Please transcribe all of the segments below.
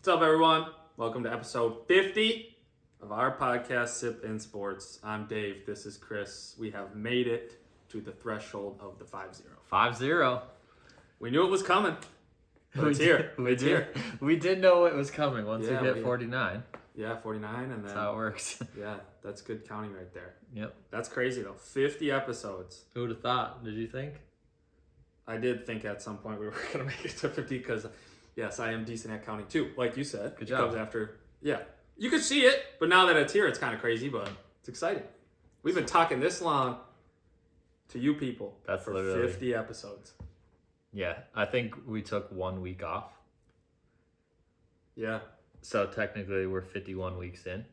What's up, everyone? Welcome to episode 50 of our podcast, Sip in Sports. I'm Dave. This is Chris. We have made it to the threshold of the 5-0. 5-0. We knew it was coming. But it's here. It's here. We did know it was coming once we hit 49. Yeah, 49. And then, that's how it works. Yeah, that's good counting right there. Yep. That's crazy, though. 50 episodes. Who would have thought? Did you think? I did think at some point we were going to make it to 50 because, yes, I am decent at counting too. Like you said. Good job. It comes after, yeah. You could see it, but now that it's here, it's kind of crazy, but it's exciting. We've been talking this long to you people for literally 50 episodes. Yeah, I think we took 1 week off. Yeah. So technically we're 51 weeks in.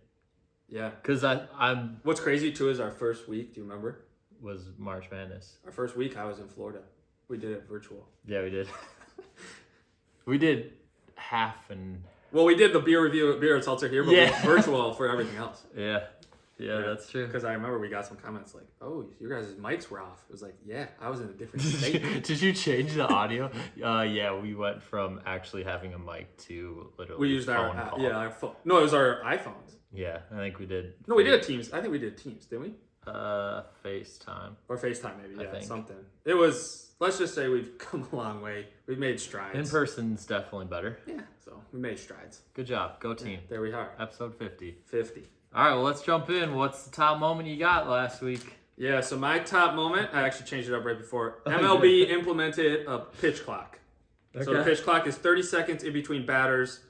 Yeah. Because I'm... What's crazy too is our first week, do you remember? Was March Madness. Our first week I was in Florida. We did it virtual. Yeah, we did. We did half and... Well, we did the beer review at Beer at Seltzer here, but we virtual for everything else. Yeah, that's true. Because I remember we got some comments like, "Oh, your guys' mics were off." It was like, "Yeah, I was in a different state." Did you change the audio? Yeah, we went from actually having a mic to literally we used phone our call. our phone. No, it was our iPhones. Yeah, I think we did. No, we did Teams. I think we did Teams, didn't we? FaceTime. Or FaceTime, maybe. I think. Something. It was. Let's just say we've come a long way. We've made strides. In person's definitely better. Yeah, so we made strides. Good job, go team. Yeah, there we are. Episode 50. 50. All right, well, let's jump in. What's the top moment you got last week? Yeah, so my top moment, I actually changed it up right before. MLB implemented a pitch clock. Okay. So the pitch clock is 30 seconds in between batters.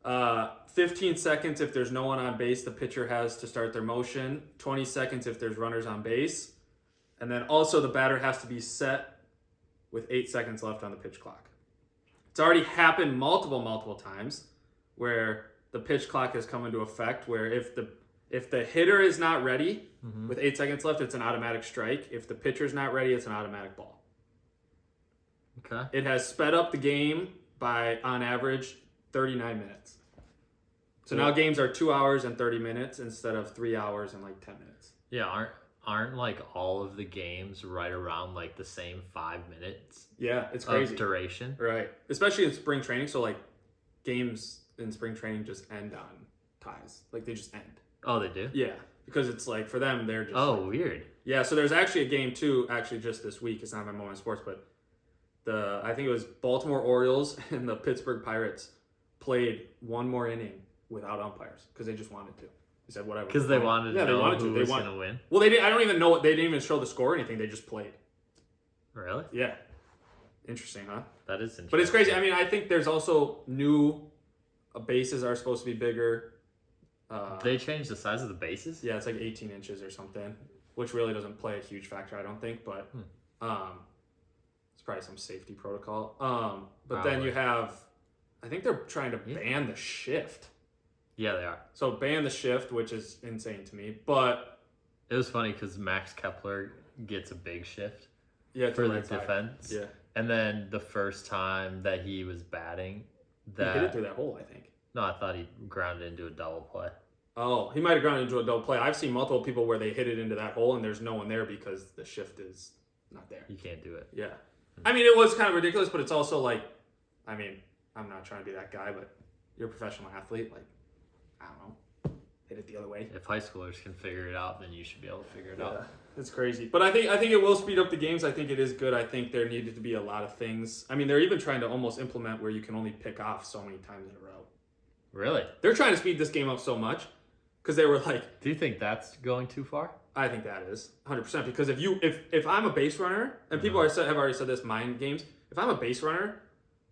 15 seconds if there's no one on base, the pitcher has to start their motion. 20 seconds if there's runners on base. And then also the batter has to be set with 8 seconds left on the pitch clock. It's already happened multiple times where the pitch clock has come into effect where if the hitter is not ready with 8 seconds left, it's an automatic strike. If the pitcher's not ready, it's an automatic ball. Okay. It has sped up the game by, on average, 39 minutes. So now games are 2 hours and 30 minutes instead of 3 hours and like 10 minutes. Yeah, aren't like all of the games right around like the same 5 minutes? Yeah, it's crazy. Of duration. Right. Especially in spring training. So like games in spring training just end on ties. Like they just end. Oh, they do? Yeah. Because it's like for them, they're just. Oh, like, weird. Yeah. So there's actually a game too, actually just this week. It's not my moment in sports, but I think it was Baltimore Orioles and the Pittsburgh Pirates played one more inning without umpires because they just wanted to. They said whatever. Because they wanted to know who was going to win? Well, they didn't. I don't even know. They didn't even show the score or anything. They just played. Really? Yeah. Interesting, huh? That is interesting. But it's crazy. I mean, I think there's also new bases are supposed to be bigger. They changed the size of the bases? Yeah, it's like 18 inches or something, which really doesn't play a huge factor, I don't think. But it's probably some safety protocol. But then you have, I think they're trying to ban the shift. Yeah, they are. So ban the shift, which is insane to me. But it was funny because Max Kepler gets a big shift for the defense. Yeah. And then the first time that he was batting, he hit it through that hole, I think. No, I thought he grounded into a double play. Oh, he might have grounded into a double play. I've seen multiple people where they hit it into that hole and there's no one there because the shift is not there. You can't do it. Yeah. I mean, it was kind of ridiculous, but it's also like, I mean, I'm not trying to be that guy, but you're a professional athlete. Like, I don't know, hit it the other way. If high schoolers can figure it out, then you should be able to figure it out. It's crazy. But I think it will speed up the games. I think it is good. I think there needed to be a lot of things. I mean, they're even trying to almost implement where you can only pick off so many times in a row. Really? They're trying to speed this game up so much because they were like... Do you think that's going too far? I think that is 100% because if I'm a base runner, and people have already said this, mind games, if I'm a base runner,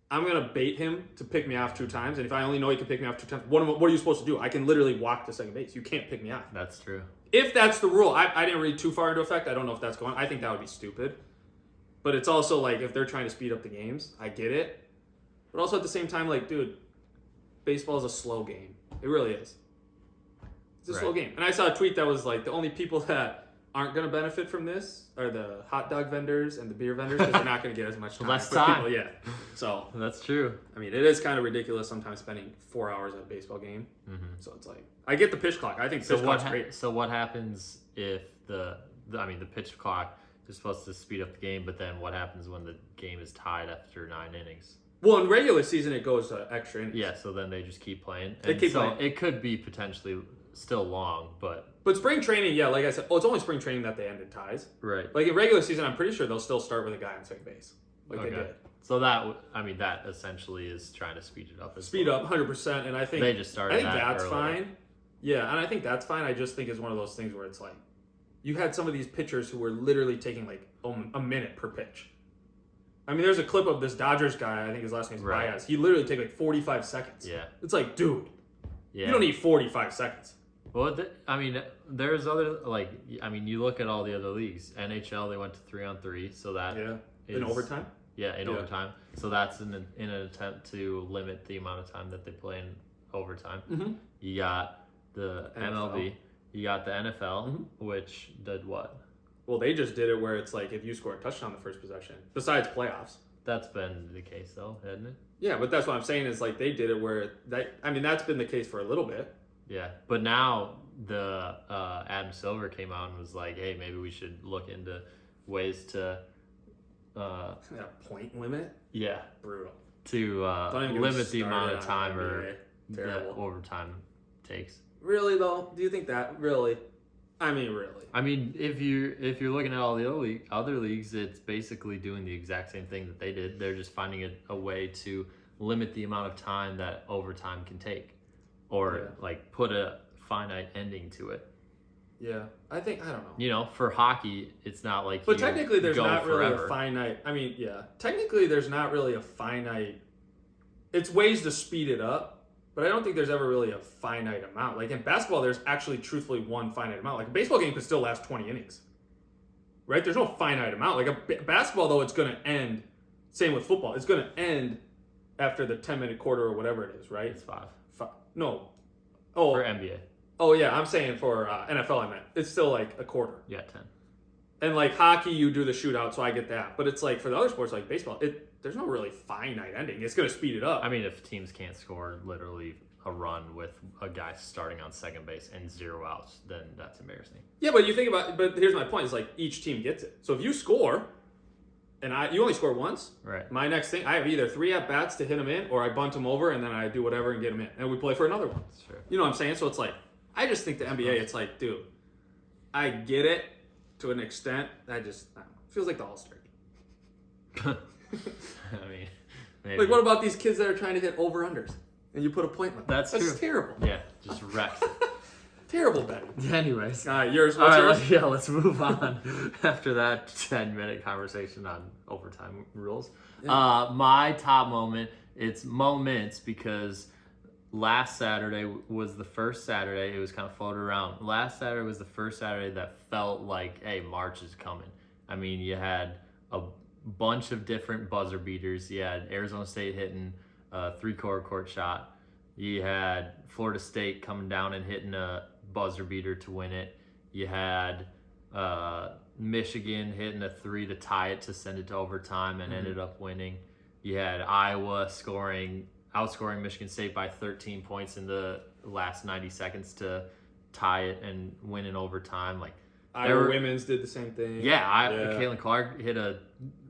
I'm going to bait him to pick me off 2 times. And if I only know he can pick me off 2 times, what are you supposed to do? I can literally walk to second base. You can't pick me off. That's true. If that's the rule, I didn't read too far into effect. I don't know if that's going. I think that would be stupid. But it's also like if they're trying to speed up the games, I get it. But also at the same time, like, dude, baseball is a slow game. It really is. It's a slow game. And I saw a tweet that was like, the only people that aren't going to benefit from this are the hot dog vendors and the beer vendors because they're not going to get as much time. Less time. People, yeah. So that's true. I mean, it is kind of ridiculous sometimes spending 4 hours at a baseball game. So it's like, I get the pitch clock. I think pitch clock's great. So what happens if the pitch clock is supposed to speed up the game, but then what happens when the game is tied after 9 innings? Well, in regular season, it goes to extra innings. Yeah, so then they just keep playing. They And keep so playing. it could be potentially still long, but But spring training, yeah, like I said, it's only spring training that they end in ties. right. Like in regular season, I'm pretty sure they'll still start with a guy on second base, like they did. So that essentially is trying to speed it up. Speed up 100%, and I think They just started. I think that that's early. fine. Yeah, and I think that's fine. I just think it's one of those things where it's like you had some of these pitchers who were literally taking like a minute per pitch. I mean, there's a clip of this Dodgers guy. I think his last name is Right. Baez. He literally take like 45 seconds. Yeah. It's like, dude, Yeah. you don't need 45 seconds. Well, I mean, there's other you look at all the other leagues. NHL, they went to 3-on-3, so that Yeah. is, In overtime. Yeah, in Yeah. overtime. So that's in an attempt to limit the amount of time that they play in overtime. Mm-hmm. You got the NFL. MLB, you got the NFL, Mm-hmm. which did what? Well, they just did it where it's like if you score a touchdown the first possession, besides playoffs. That's been the case though, hasn't it? Yeah, but that's what I'm saying is like they did it where that's been the case for a little bit. Yeah, but now the Adam Silver came out and was like, "Hey, maybe we should look into ways to, That point limit, yeah, brutal. to Don't even get me limit the amount of started on time or NBA. the Terrible. overtime takes." Really though? Do you think that really? I mean, really? I mean, if you're looking at all the other leagues, it's basically doing the exact same thing that they did. They're just finding a way to limit the amount of time that overtime can take, or like put a finite ending to it. Yeah, I don't know. You know, for hockey, it's not like. But you technically, there's go not really forever. a finite. I mean, yeah, technically, there's not really a finite. It's ways to speed it up, but I don't think there's ever really a finite amount. Like in basketball, there's actually truthfully one finite amount. Like a baseball game could still last 20 innings, right? There's no finite amount. Like a basketball, though, it's going to end. Same with football. It's going to end after the 10-minute quarter or whatever it is, right? It's 5 No. Oh. for NBA. Oh yeah, I'm saying for NFL, I meant it's still like a quarter. Yeah, 10. And like hockey, you do the shootout, so I get that. But it's like for the other sports, like baseball, there's no really finite ending. It's going to speed it up. I mean, if teams can't score literally a run with a guy starting on second base and 0 outs, then that's embarrassing. Yeah, but you think about. But here's my point: is like each team gets it. So if you score, and you only score once, Right. my next thing, I have either 3 at bats to hit him in, or I bunt him over, and then I do whatever and get him in, and we play for another one. Sure. You know what I'm saying? So it's like I just think the NBA, it's like, dude, I get it to an extent. I don't know, it feels like the All-Star game. I mean, maybe. Like, what about these kids that are trying to hit over-unders? And you put a point limit. That's true. Terrible. Yeah, just wrecks. Terrible betting. Anyways. All right, yours. All What's right, yours? let's move on after that 10-minute conversation on overtime rules. Yeah. My top moment, it's moments because last Saturday was the first Saturday, it was kind of floated around. Last Saturday was the first Saturday that felt like, hey, March is coming. I mean, you had a bunch of different buzzer beaters. You had Arizona State hitting a 3-quarter court shot. You had Florida State coming down and hitting a buzzer beater to win it. You had Michigan hitting a 3 to tie it to send it to overtime and ended up winning. You had Iowa outscoring Michigan State by 13 points in the last 90 seconds to tie it and win in overtime. Like Iowa women's did the same thing. Caitlin Clark hit a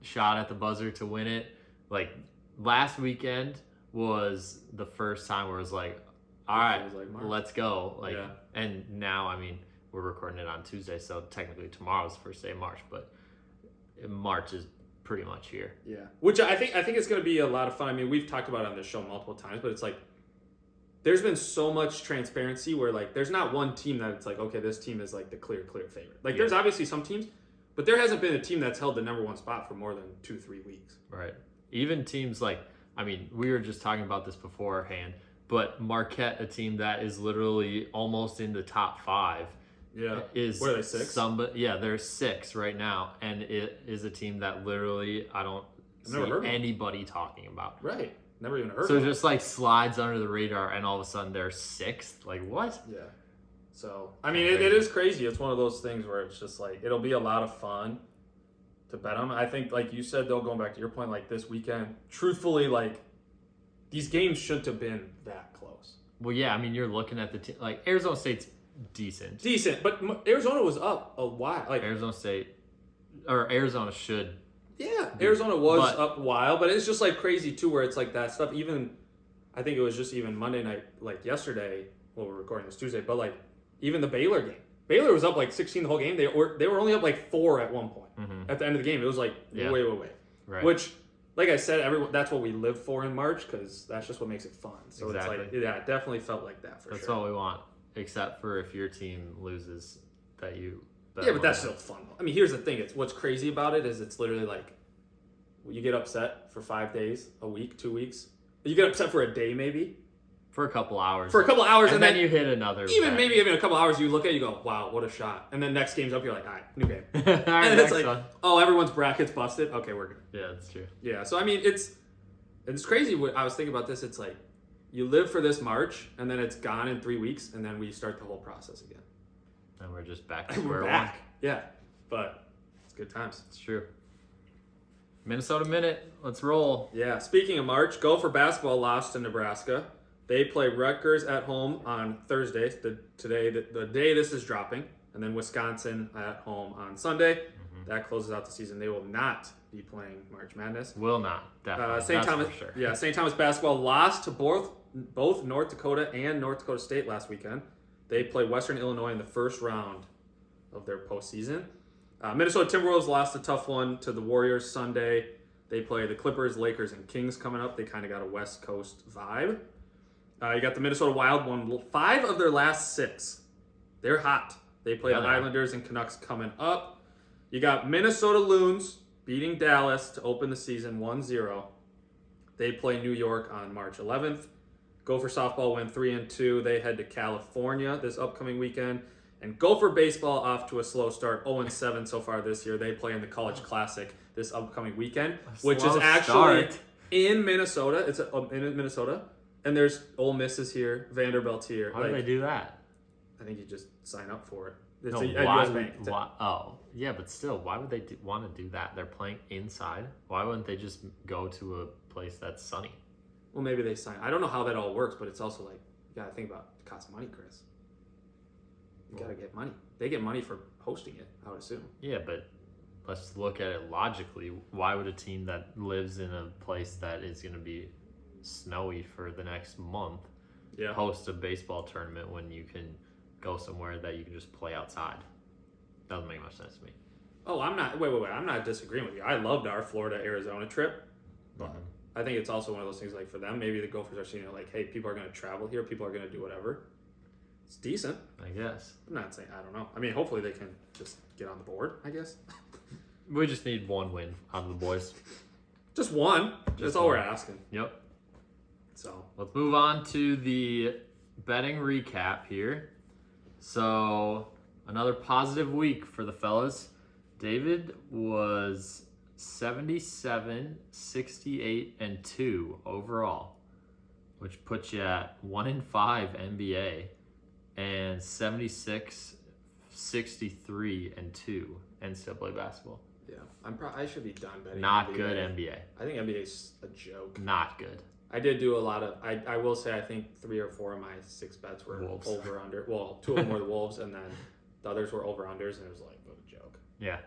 shot at the buzzer to win it. Like last weekend was the first time where it was like, all right, let's go. Like, and now, I mean, we're recording it on Tuesday, so technically tomorrow's the first day of March, but March is pretty much here. Yeah, which I think it's going to be a lot of fun. I mean, we've talked about it on this show multiple times, but it's like there's been so much transparency where like there's not one team that it's like, okay, this team is like the clear favorite. Like there's obviously some teams, but there hasn't been a team that's held the number 1 spot for more than 2-3 weeks. Right. Even teams like, I mean, we were just talking about this beforehand, but Marquette, a team that is literally almost in the top 5. Yeah. Is what are they, 6? They're 6 right now, and it is a team that literally I don't see anybody talking about. Right. Never even heard of So them. just like slides under the radar, and all of a sudden they're 6th. Like what? Yeah. So I mean, it is crazy. It's one of those things where it's just like it'll be a lot of fun to bet on. I think, like you said, though, going back to your point, like this weekend, truthfully, like these games shouldn't have been that close. Well, yeah. I mean, you're looking at the team like Arizona State's decent, but Arizona was up a while. Like Arizona should Yeah, Arizona was But- up a while, but it's just like crazy too, where it's like that stuff. Even I think it was just even Monday night, like yesterday. Well, we're recording this Tuesday, but like even the Baylor game, Baylor was up like 16 the whole game. They were only up like 4 at one point. At the end of the game, it was like way. Right. Which, like I said, that's what we live for in March because that's just what makes it fun. So Exactly. it's like, yeah, it definitely felt like that for That's sure. all we want, except for if your team loses, that you. Yeah, but that's still fun. I mean, here's the thing: it's what's crazy about it is it's literally like you get upset for 5 days, a week, 2 weeks. You get upset for a day, maybe for a couple hours. and then you hit another. Maybe even a couple hours. You look at it, you go, "Wow, what a shot!" And then next game's up, you're like, "All right, new game." All right, And it's like, one. "Oh, everyone's brackets busted. Okay, we're good." Yeah, that's true. Yeah, so I mean, it's crazy. I was thinking about this. It's like you live for this March, and then it's gone in 3 weeks, and then we start the whole process again. And we're just back to And square we're one. back. Yeah, but it's good times. It's true. Minnesota Minute. Let's roll. Yeah, speaking of March, Gopher basketball lost to Nebraska. They play Rutgers at home on Thursday, the day this is dropping, and then Wisconsin at home on Sunday. That closes out the season. They will not be playing March Madness. Will not. Definitely. St. That's Thomas, for sure. yeah, St. Thomas basketball lost to both North Dakota and North Dakota State last weekend. They play Western Illinois in the first round of their postseason. Minnesota Timberwolves lost a tough one to the Warriors Sunday. They play the Clippers, Lakers, and Kings coming up. They kind of got a West Coast vibe. You got the Minnesota Wild won 5 of their last 6. They're hot. They play the Islanders and Canucks coming up. You got Minnesota Loons beating Dallas to open the season 1-0. They play New York on March 11th. Gopher softball win 3-2. They head to California this upcoming weekend. And Gopher baseball off to a slow start, 0-7 so far this year. They play in the College Classic this upcoming weekend, which is actually in Minnesota. It's in Minnesota. And there's Ole Miss is here, Vanderbilt's here. How do they do that? I think you just sign up for it. It's No, a why US bank. oh, yeah, but still, why would they want to do that? They're playing inside. Why wouldn't they just go to a place that's sunny? Well, maybe they sign. I don't know how that all works, but it's also like, you got to think about it costs money, Chris. You got to get money. They get money for hosting it, I would assume. Yeah, but let's look at it logically. Why would a team that lives in a place that is going to be snowy for the next month host a baseball tournament when you can go somewhere that you can just play outside? Doesn't make much sense to me. Oh, I'm not. Wait. I'm not disagreeing with you. I loved our Florida-Arizona trip. But I think it's also one of those things like for them, maybe the Gophers are seeing it like, hey, people are going to travel here. People are going to do whatever. It's decent. I guess. I'm not saying, I don't know. I mean, hopefully they can just get on the board, I guess. We just need one win out of the boys. Just one. That's all we're asking. Yep. So let's move on to the betting recap here. So another positive week for the fellas. David was 77, 68, and 2 overall, which puts you at 1-5 NBA, and 76, 63, and 2 NCAA basketball. yeah, I should be done betting. Not NBA. good NBA. I think NBA's a joke. Not good. I did do a lot of. I will say I think 3 or 4 of my 6 bets were Wolves. over under. Well, 2 of them were the Wolves, and then the others were over unders, and it was like, what a joke. Yeah.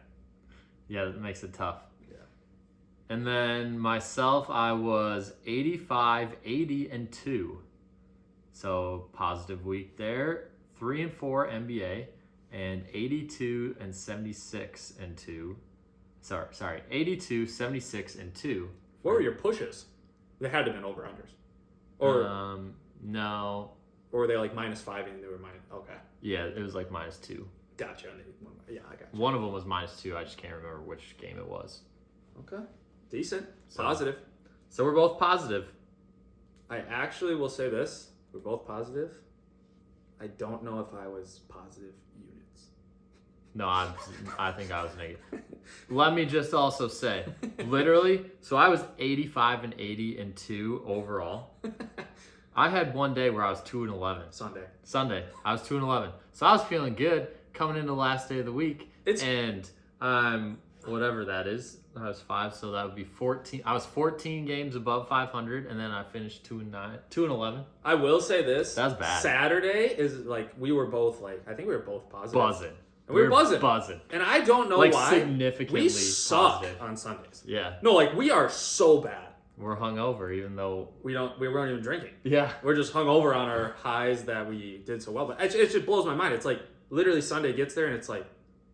Yeah, that makes it tough. Yeah. And then myself, I was 85, 80, and 2. So positive week there. 3-4 NBA, and 82 and 76 and 2. Sorry, 82, 76 and 2. What were your pushes? They had to have been over unders, or no. or were they like -5 and they were minus? Okay, Yeah, it was like -2. gotcha. Yeah, I got you. One of them was -2. I just can't remember which game it was. Okay, decent, So- positive. So we're both positive. I actually will say this: we're both positive. I don't know if I was positive units. No, I think I was negative. Let me just also say, literally, so I was 85 and 80 and 2 overall. I had one day where I was 2 and 11. Sunday, I was 2 and 11. So I was feeling good coming into the last day of the week. And whatever that is, I was 5, so that would be 14. I was 14 games above 500, and then I finished 2 and 11. I will say this: That's bad. Saturday is like we were both like I think we were both positive. Buzzing. And we were buzzing. Buzzing. And I don't know Like why. significantly We suck positive. on Sundays. Yeah. No, like we are so bad. We're hungover, even though We weren't even drinking. yeah. We're just hungover on our highs that we did so well. But it just blows my mind. It's like literally Sunday gets there and it's like,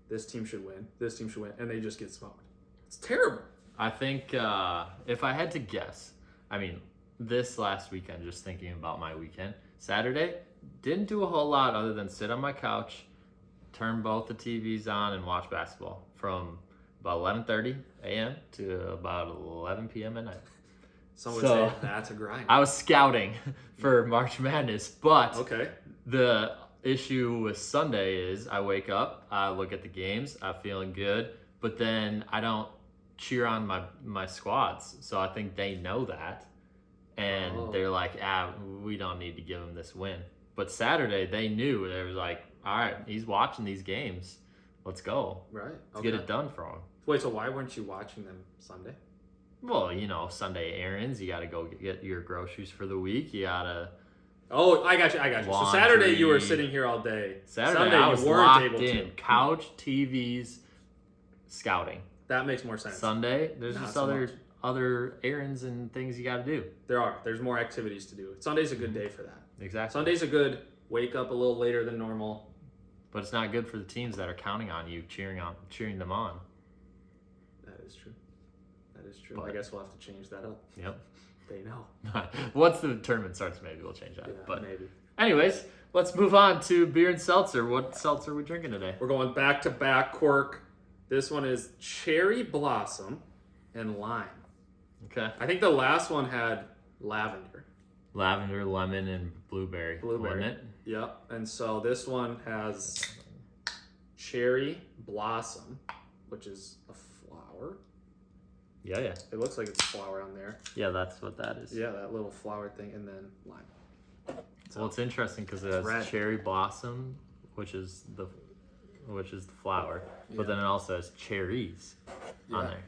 this team should win. This team should win. And they just get smoked. It's terrible. I think if I had to guess, I mean, this last weekend, just thinking about my weekend, Saturday, didn't do a whole lot other than sit on my couch, turn both the TVs on, and watch basketball from about 11:30 a.m. to about 11 p.m. at night. Some would say that's a grind. I was scouting for March Madness, but Okay. the issue with Sunday is I wake up, I look at the games, I'm feeling good, but then I don't cheer on my squads. So I think they know that. And they're like, we don't need to give him this win. But Saturday, they knew. They were like, all right, he's watching these games. Let's go. Right. Let's get it done for him. Wait, so why weren't you watching them Sunday? Well, Sunday errands. You got to go get your groceries for the week. You got to... Oh, I got you. So Laundry. Saturday you were sitting here all day. Saturday, Sunday I was you weren't locked able in. to. Couch, TVs, scouting. That makes more sense. Sunday, there's Not just so much. other errands and things you got to do. There's more activities to do. Sunday's a good day for that. Exactly. Sunday's a good wake up a little later than normal. But it's not good for the teams that are counting on you, cheering them on. That is true. But- I guess we'll have to change that up. Yep. They know. Once the tournament starts, maybe we'll change that. Yeah, but maybe. anyways, let's move on to beer and seltzer. What seltzer are we drinking today? We're going back to back Quirk. This one is cherry blossom and lime. Okay. I think the last one had lavender. Lavender, lemon, and blueberry. Blueberry. Wasn't it? Yep. And so this one has cherry blossom, which is a flower. Yeah. It looks like it's flower on there. Yeah, that's what that is. Yeah, that little flower thing, and then lime. Well, it's interesting because it has red. cherry blossom, which is the flower, but then it also has cherries on Yeah. there.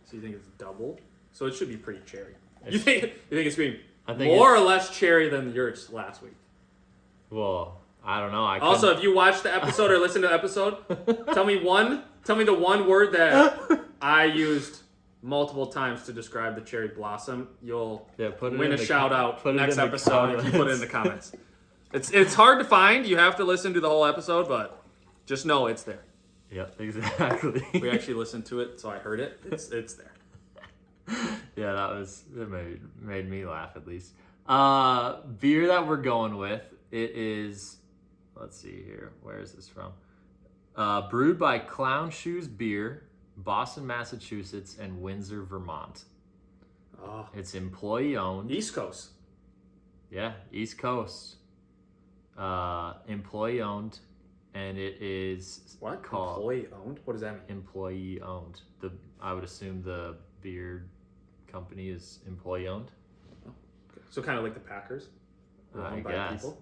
So you think it's double? So it should be pretty cherry. You think it's being I think more or less cherry than yours last week? Well, I don't know. Also, if you watched the episode or listened to the episode, tell me the one word that I used multiple times to describe the cherry blossom. You'll put it win in a the shout out put it next in the episode if you put it in the comments. comments. It's hard to find. You have to listen to the whole episode, but just know it's there. Yep, exactly. We actually listened to it, so I heard it. It's there. Yeah, it made me laugh at least. Beer that we're going with, it is, let's see here, where is this from? Brewed by Clown Shoes Beer, Boston, Massachusetts, and Windsor, Vermont. Oh, It's employee owned. East Coast. Yeah, East Coast. Employee owned, and it is What? called Employee owned? What does that mean? employee owned. I would assume the beer company is employee owned. So kind of like the Packers. They're I owned by guess. people.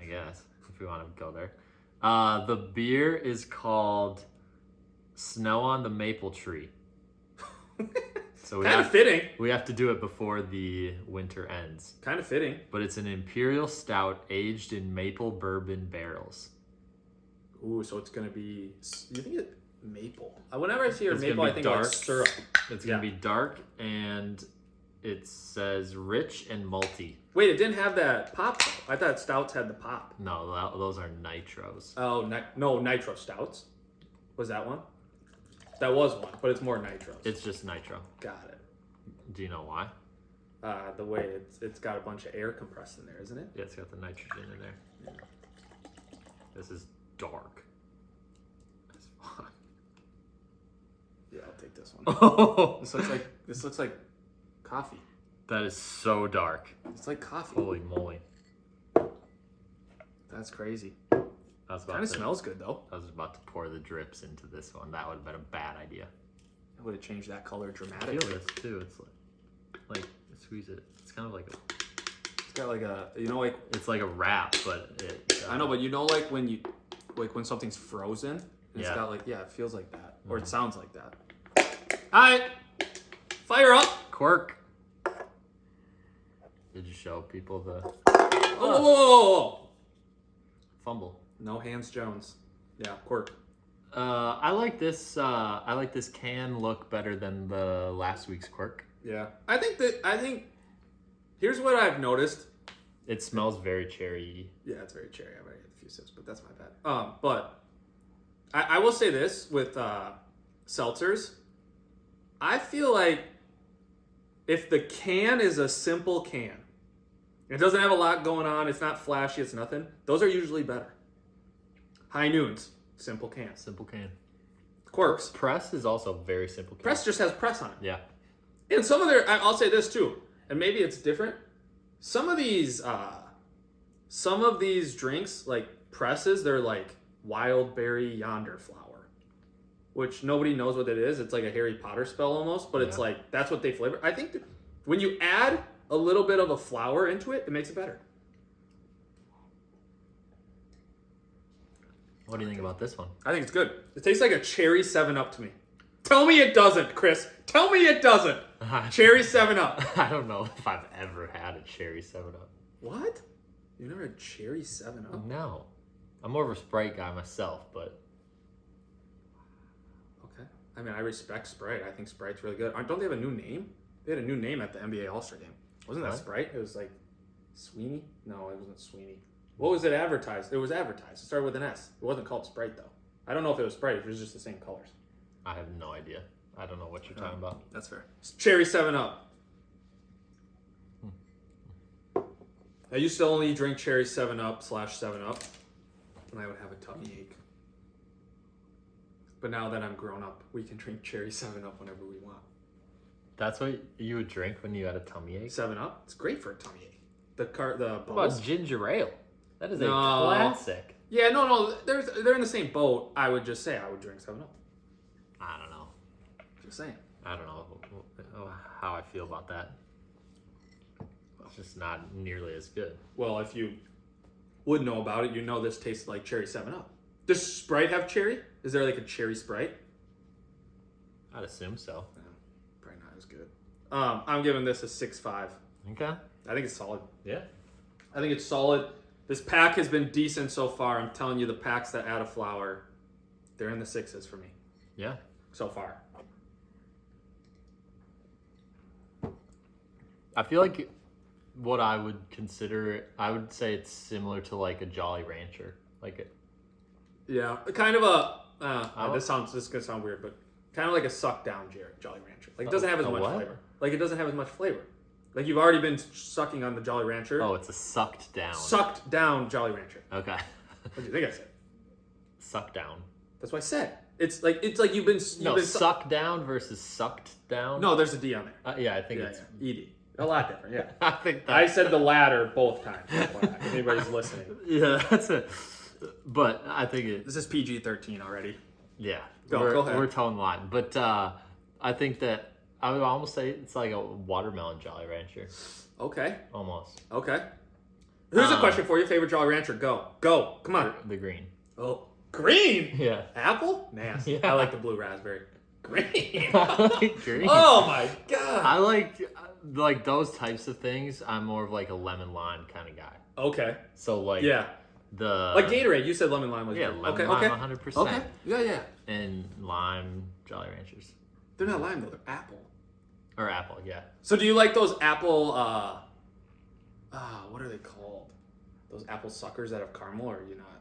I guess if we want to go there. The beer is called Snow on the Maple Tree. So Kind of fitting. we have to do it before the winter ends. Kind of fitting. But it's an imperial stout aged in maple bourbon barrels. Ooh, so it's gonna be. You think it maple? Whenever I see your It's maple, gonna I be think of like dark. syrup. It's gonna be dark, and it says rich and malty. Wait, it didn't have that pop though. I thought stouts had the pop. No, those are nitros. Oh, no, nitro stouts. Was that one? That was one, but it's more nitros. It's just nitro. Got it. Do you know why? The way it's got a bunch of air compressed in there, isn't it? Yeah, it's got the nitrogen in there. Yeah. This is dark. As fuck. Yeah, I'll take this one. Oh, This looks like coffee. that is so dark. It's like coffee. Holy moly. That's crazy. I was about Kind of to, smells good though. I was about to pour the drips into this one. That would have been a bad idea. It would have changed that color I dramatically. feel this too. It's like squeeze it. It's kind of like It's got like a, it's like a wrap, but it. I know, but when something's frozen, and it's Yeah. got it feels like that, or it sounds like that. All right, fire up. Quirk. Did you show people the Whoa. fumble? No hands, Jones. Yeah, Quirk. I like this. I like this can look better than the last week's Quirk. Yeah, I think here's what I've noticed. It smells very cherry. Yeah, it's very cherry. I've already had a few sips, but that's my bad. But I will say this with seltzers. I feel like if the can is a simple can, it doesn't have a lot going on, it's not flashy, it's nothing, those are usually better. High Noons, simple can. Simple can. Quirks. Press is also very simple can. Press just has press on it. Yeah. And some of I'll say this too, and maybe it's different. Some of these drinks, like presses, they're like wild berry yonder flower, which nobody knows what it is. It's like a Harry Potter spell almost, but it's like, that's what they flavor. I think that when you add a little bit of a flower into it, it makes it better. What do you think about this one? I think it's good. It tastes like a cherry 7-Up to me. Tell me it doesn't, Chris. Tell me it doesn't. Cherry 7-Up. I don't know if I've ever had a cherry 7-Up. What? You never had cherry 7-Up? No. I'm more of a Sprite guy myself, but... Okay. I mean, I respect Sprite. I think Sprite's really good. Don't they have a new name? They had a new name at the NBA All-Star game. Wasn't that Sprite? It was like Sweeney? No, it wasn't Sweeney. What was it advertised? It was advertised. It started with an S. It wasn't called Sprite, though. I don't know if it was Sprite. It was just the same colors. I have no idea. I don't know what you're talking about. That's fair. It's cherry 7-Up. I used to only drink cherry 7-Up / 7-Up, and I would have a tummy ache. But now that I'm grown up, we can drink cherry 7-Up whenever we want. That's what you would drink when you had a tummy ache? 7-Up? It's great for a tummy ache. The What bubbles. about ginger ale? That is a classic. Yeah, no. They're in the same boat. I would just say I would drink 7-Up. I don't know. Just saying. I don't know how I feel about that. It's just not nearly as good. Well, if you would know about it, you know this tastes like cherry 7-Up. Does Sprite have cherry? Is there like a cherry Sprite? I'd assume so. No, probably not as good. I'm giving this a 6.5. Okay. I think it's solid. Yeah. I think it's solid. This pack has been decent so far. I'm telling you, the packs that add a flower, they're in the 6s for me. Yeah. So far. I feel like what I would consider, I would say it's similar to like a Jolly Rancher. Yeah, kind of a. This is gonna sound weird, but kind of like a suck down Jolly Rancher. Like it doesn't have as much flavor. Like it doesn't have as much flavor. Like you've already been sucking on the Jolly Rancher. Oh, it's a sucked down. Sucked down Jolly Rancher. Okay. What do you think I said? Sucked down. That's what I said. It's like you've been. Sucked down versus sucked down. No, there's a D on there. Yeah, I think it's ED. A lot different. Yeah. I think I said the latter both times. If anybody's listening. Yeah, that's it. But I think it. This is PG-13 already. Yeah. Go ahead. We're towing the line. But I think that I would almost say it's like a watermelon Jolly Rancher. Okay. Almost. Okay. Here's a question for you. Favorite Jolly Rancher? Go. Come on. The green. Oh. Green? Yeah. Apple? Nasty. Yeah. I like the blue raspberry. Green. I like green. Oh my god. I like those types of things. I'm more of like a lemon lime kind of guy. Okay. So like like Gatorade. You said lemon lime was lemon lime 100%. Okay. Yeah. And lime Jolly Ranchers. They're not lime though. They're apple. Or apple, yeah. So do you like those apple? What are they called? Those apple suckers that have caramel, or are you not?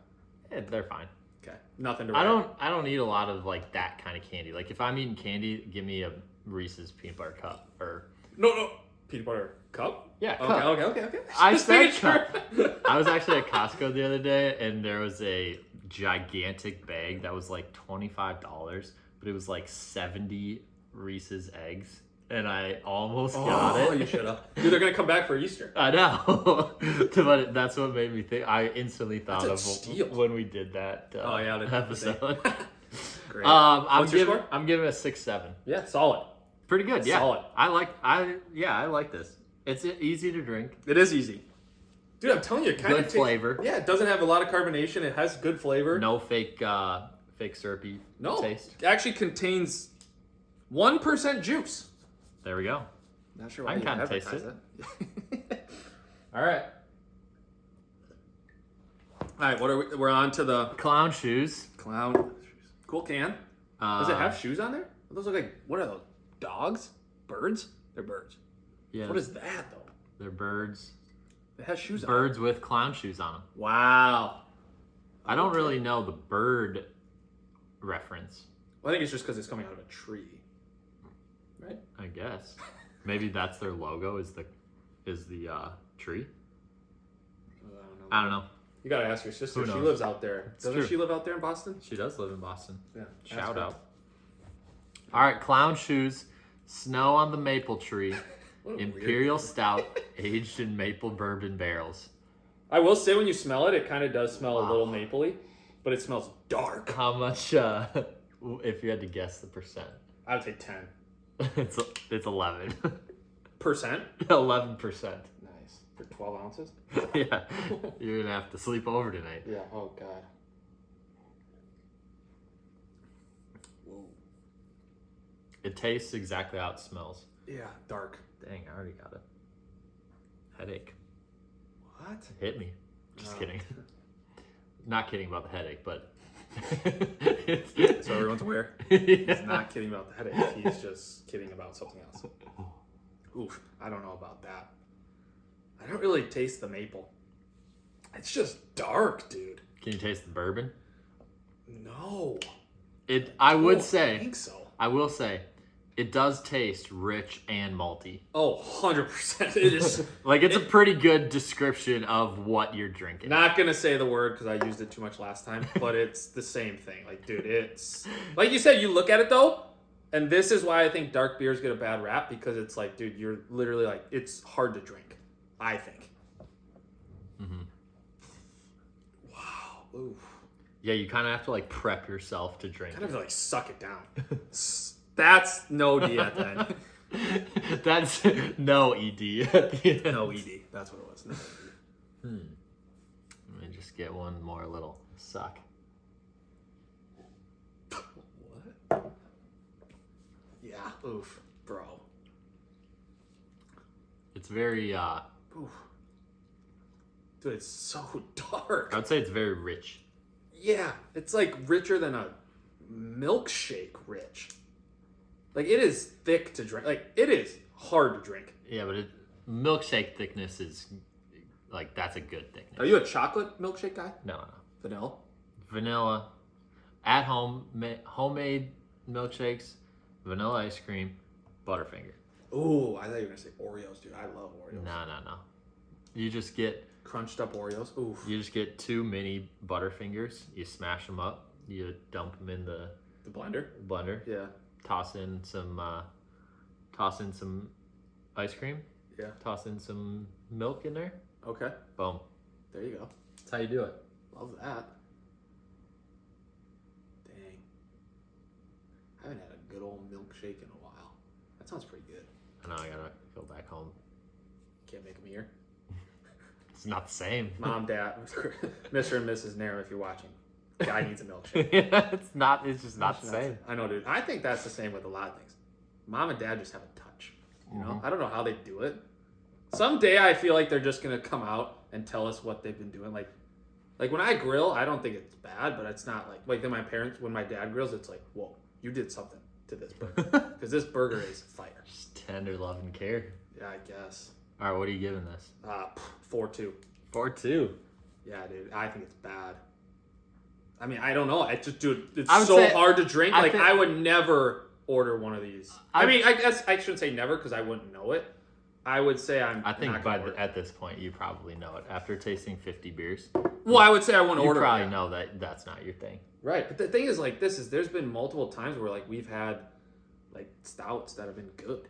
Yeah, they're fine. Okay. Nothing to. I don't eat a lot of like that kind of candy. Like if I'm eating candy, give me a Reese's peanut butter cup or. No. Peanut butter cup? Yeah, cup. Okay. I said cup. I was actually at Costco the other day, and there was a gigantic bag that was like $25, but it was like 70 Reese's eggs, and I almost got it. Oh, you should have. Dude, they're gonna come back for Easter. I know, but that's what made me think. I instantly thought of steal. when we did that episode. Great. What's your score? I'm giving it a 6-7. Yeah, solid. Pretty good. Yeah, solid. I like this. It's easy to drink. It is easy. Dude, I'm telling you, it kind of good flavor. Yeah, it doesn't have a lot of carbonation. It has good flavor. No fake syrupy taste. It actually contains 1% juice. There we go. Not sure why I can you kind of taste advertise it. it. All right. All right, what are we? We're on to the clown shoes. clown. Cool can. Does it have shoes on there? Those look like, what are those? Dogs? Birds? They're birds. Yeah. What is that though? They're birds. It has shoes on. Birds with clown shoes on them. Wow. I don't really know the bird reference. Well, I think it's just because it's coming out of a tree, right? I guess. Maybe that's their logo. Is the tree? I don't know. You gotta ask your sister. Who She knows? lives out there. Doesn't true. she live out there in Boston? She does live in Boston. Yeah. Shout out. All right, clown shoes. Snow on the maple tree. What a weird Imperial name. Stout aged in maple bourbon barrels. I will say when you smell it, it kind of does smell a Wow. little mapley, but it smells dark. How much? If you had to guess the percent, I would say 10%. it's 11. 11%. Nice. For 12 ounces? Yeah, you're gonna have to sleep over tonight. Yeah. Oh, God. Whoa. It tastes exactly how it smells. Yeah, dark. Dang, I already got a headache. What? Hit me. Just Oh. kidding. Not kidding about the headache, but So everyone's aware. Yeah. He's not kidding about the headache. He's just kidding about something else. Oof, I don't know about that. I don't really taste the maple. It's just dark, dude. Can you taste the bourbon? No. I would don't say, think so. I will say, it does taste rich and malty. Oh, 100%. It is. Like, it's a pretty good description of what you're drinking. Not gonna say the word because I used it too much last time, but it's the same thing. Like, dude, it's like you said. You look at it though, and this is why I think dark beers get a bad rap because it's like, dude, you're literally like, it's hard to drink. I think. Mm-hmm. Wow. Oof. Yeah, you kind of have to, like, prep yourself to drink. Kind of like suck it down. That's no D at the end. That's no ED at the end. No ED. That's what it was. No ED. Let me just get one more little suck. What? Yeah. Oof, bro. It's very, Oof. Dude, it's so dark. I would say it's very rich. Yeah, it's like richer than a milkshake rich. Like, it is thick to drink. Like, it is hard to drink. Yeah, but milkshake thickness is, like, that's a good thickness. Are you a chocolate milkshake guy? No. Vanilla? Vanilla, at home, homemade milkshakes, vanilla ice cream, Butterfinger. Ooh, I thought you were going to say Oreos, dude. I love Oreos. No. You just get Crunched up Oreos. Oof. You just get 2 mini Butterfingers. You smash them up. You dump them in the The blender? blender. Yeah. Toss in some ice cream. Yeah. Toss in some milk in there. Okay. Boom. There you go. That's how you do it. Love that. Dang. I haven't had a good old milkshake in a while. That sounds pretty good. I know I gotta go back home. Can't make them here. It's not the same. Mom, Dad, Mr. and Mrs. Nair, if you're watching, guy needs a milkshake. It's not. It's just not the same. I know, dude. I think that's the same with a lot of things. Mom and Dad just have a touch. You know, I don't know how they do it. Someday I feel like they're just gonna come out and tell us what they've been doing. Like when I grill, I don't think it's bad, but it's not like then my parents, when my dad grills, it's like, whoa, you did something to this burger because this burger is fire. Just tender love and care. Yeah, I guess. All right, what are you giving this? 4-2. 4-2. Yeah, dude. I think it's bad. I mean, I don't know. I just, dude, it's I would so say- hard to drink. I Like, think- I would never order one of these. I mean, I guess I shouldn't say never because I wouldn't know it. I would say I think not gonna order. at this point you probably know it. After tasting 50 beers, Well, I would say I wouldn't you order. probably it. know that that's not your thing. Right, but the thing is, like, there's been multiple times where like we've had like stouts that have been good.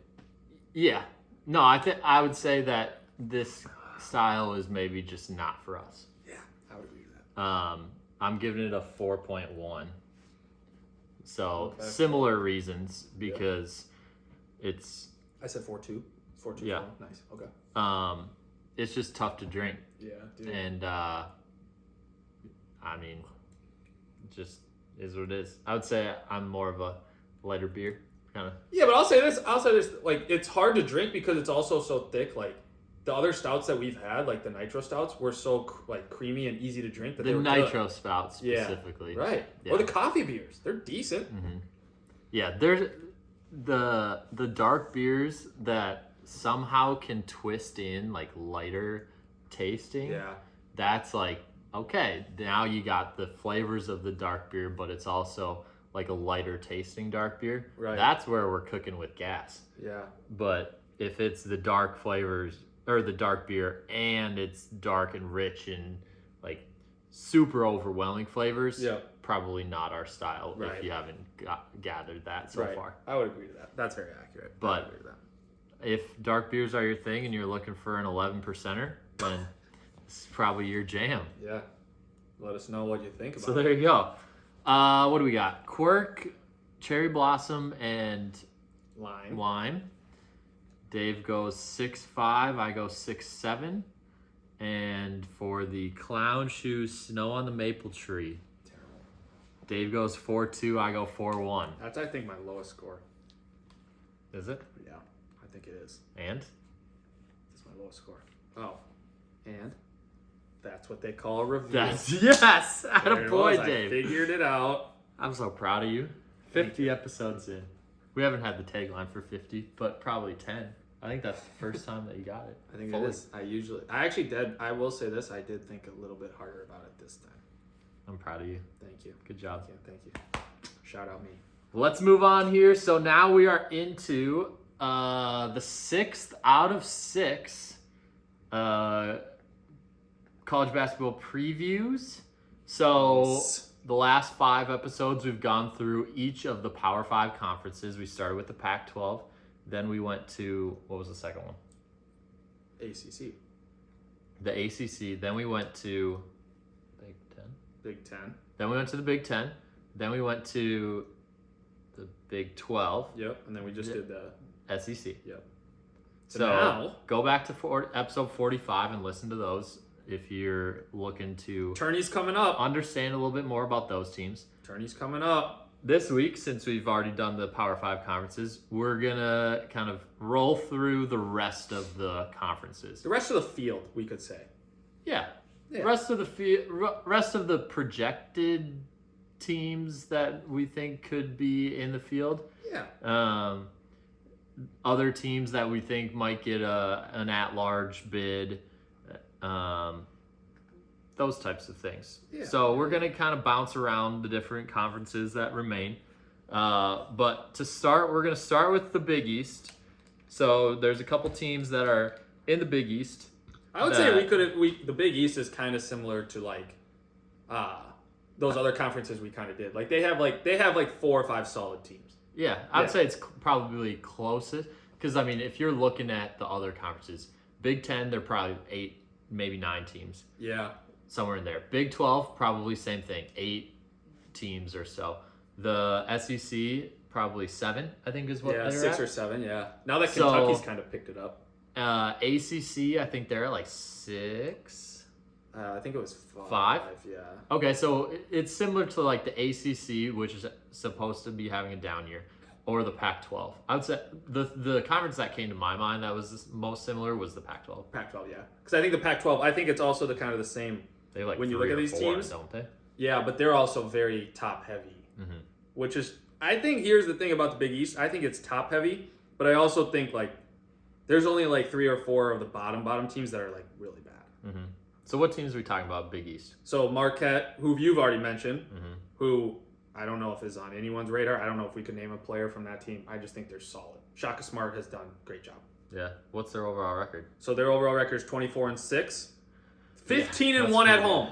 Yeah. No, I would say that this style is maybe just not for us. Yeah, I would agree with that. I'm giving it a 4.1. So Okay. similar reasons because it's I said 4-2. 4-2. Yeah. 4. Nice. Okay. it's just tough to drink. Yeah, dude. And I mean, it just is what it is. I would say I'm more of a lighter beer kind of. Yeah, but I'll say this. Like, it's hard to drink because it's also so thick. Like, the other stouts that we've had, like the nitro stouts, were so like creamy and easy to drink that The they were nitro good. spout specifically. Yeah, right. Yeah. Or the coffee beers. They're decent. Yeah, there's the dark beers that somehow can twist in like lighter tasting. Yeah. That's like, okay, now you got the flavors of the dark beer, but it's also like a lighter tasting dark beer. Right. That's where we're cooking with gas. Yeah. But if it's the dark flavors or the dark beer and it's dark and rich and like super overwhelming flavors, Yeah. probably not our style Right. if you haven't gathered that so Right. far. I would agree to that. That's very accurate. I But- would agree to that. If dark beers are your thing and you're looking for an 11%er, then it's probably your jam. Yeah. Let us know what you think about So it. there you go. What do we got? Quirk, cherry blossom, and lime. Dave goes 6'5", I go 6'7". And for the clown shoes, snow on the maple tree, Terrible. Dave goes 4'2", I go 4'1". That's, I think, my lowest score. Is it? Yeah, I think it is. And? That's my lowest score. Oh, and that's what they call a review. Yes! There Atta it boy, was. Dave. I figured it out. I'm so proud of you. 50 episodes in. We haven't had the tagline for 50, but probably 10. I think that's the first time that you got it. I think Fully. it is. I actually did. I will say this. I did think a little bit harder about it this time. I'm proud of you. Thank you. Good job. Thank you. Shout out me. Let's move on here. So now we are into the 6th out of 6 college basketball previews. So Nice. the last 5 episodes, we've gone through each of the Power 5 conferences. We started with the Pac-12. Then we went to, what was the second one? ACC. The ACC. Then we went to Big Ten. Big Ten. Then we went to the Big Ten. Then we went to the Big 12. Yep. And then we just did the SEC. Yep. So now go back to episode 45 and listen to those if you're looking to tourney's coming up. understand a little bit more about those teams. Tourney's coming up. This week, since we've already done the Power 5 conferences, we're going to kind of roll through the rest of the conferences. The rest of the field, we could say. Yeah. Yeah. Rest of the projected teams that we think could be in the field. Yeah. Other teams that we think might get an at-large bid. Those types of things. Yeah. So we're going to kind of bounce around the different conferences that remain. But to start, we're going to start with the Big East. So there's a couple teams that are in the Big East. I would say the Big East is kind of similar to like those other conferences we kind of did. Like they have like 4 or 5 solid teams. Yeah, I would say it's probably closest. Because, I mean, if you're looking at the other conferences, Big Ten, they're probably 8, maybe 9 teams. Yeah. Somewhere in there. Big 12, probably same thing, 8 teams or so. The SEC, probably 7, I think is what they're 6 at. or 7, yeah. Now that So- Kentucky's kind of picked it up. ACC, I think they're at like 6. I think it was 5. 5? Yeah. Okay, so it's similar to like the ACC, which is supposed to be having a down year, or the Pac-12. I would say the conference that came to my mind that was most similar was the Pac-12. Pac-12, yeah. Because I think the Pac-12, I think it's also the kind of the same. They have like When you 3 look at or these 4, teams- don't they? Yeah, but they're also very top heavy. Which is, I think here's the thing about the Big East. I think it's top heavy, but I also think like there's only like 3 or 4 of the bottom teams that are like really bad. So what teams are we talking about, Big East? So Marquette, who you've already mentioned, who I don't know if is on anyone's radar. I don't know if we could name a player from that team. I just think they're solid. Shaka Smart has done a great job. Yeah. What's their overall record? So their overall record is 24-6, 15 Yeah, and that's 1 at pretty home,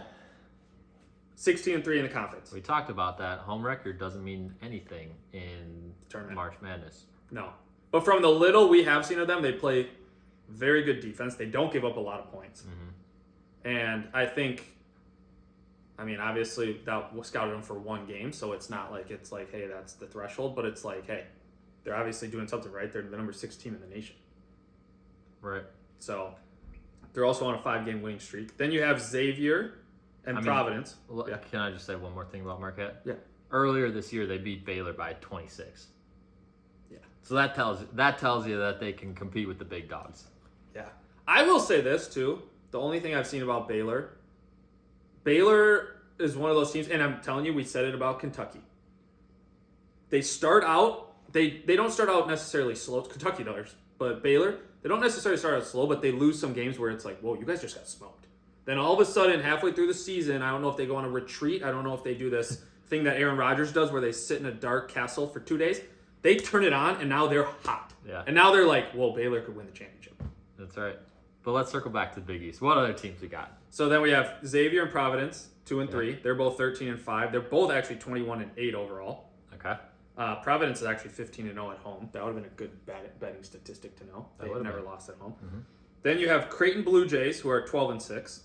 16 and 3 in the conference. We talked about that. Home record doesn't mean anything in Tournament. March Madness. No, but from the little we have seen of them, they play very good defense. They don't give up a lot of points, and I think. I mean, obviously, that was scouted them for 1 game, so it's not like it's like, hey, that's the threshold. But it's like, hey, they're obviously doing something right. They're the number 6 team in the nation. Right. So they're also on a 5-game winning streak. Then you have Xavier and Providence. Well, can I just say one more thing about Marquette? Yeah. Earlier this year, they beat Baylor by 26. Yeah. So that tells you that they can compete with the big dogs. Yeah. I will say this too. The only thing I've seen about Baylor is one of those teams, and I'm telling you, we said it about Kentucky. They start out, they don't start out necessarily slow. Kentucky does, but Baylor, they don't necessarily start out slow, but they lose some games where it's like, whoa, you guys just got smoked. Then all of a sudden, halfway through the season, I don't know if they go on a retreat. I don't know if they do this thing that Aaron Rodgers does where they sit in a dark castle for 2 days. They turn it on, and now they're hot. Yeah. And now they're like, well, Baylor could win the championship. That's right. But let's circle back to the Big East. What other teams we got? So then we have Xavier and Providence, 2 and 3. They're both 13 and 5. They're both actually 21 and 8 overall. Okay. Providence is actually 15 and 0 at home. That would have been a good betting statistic to know. They've never lost at home. Mm-hmm. Then you have Creighton Blue Jays, who are 12 and 6,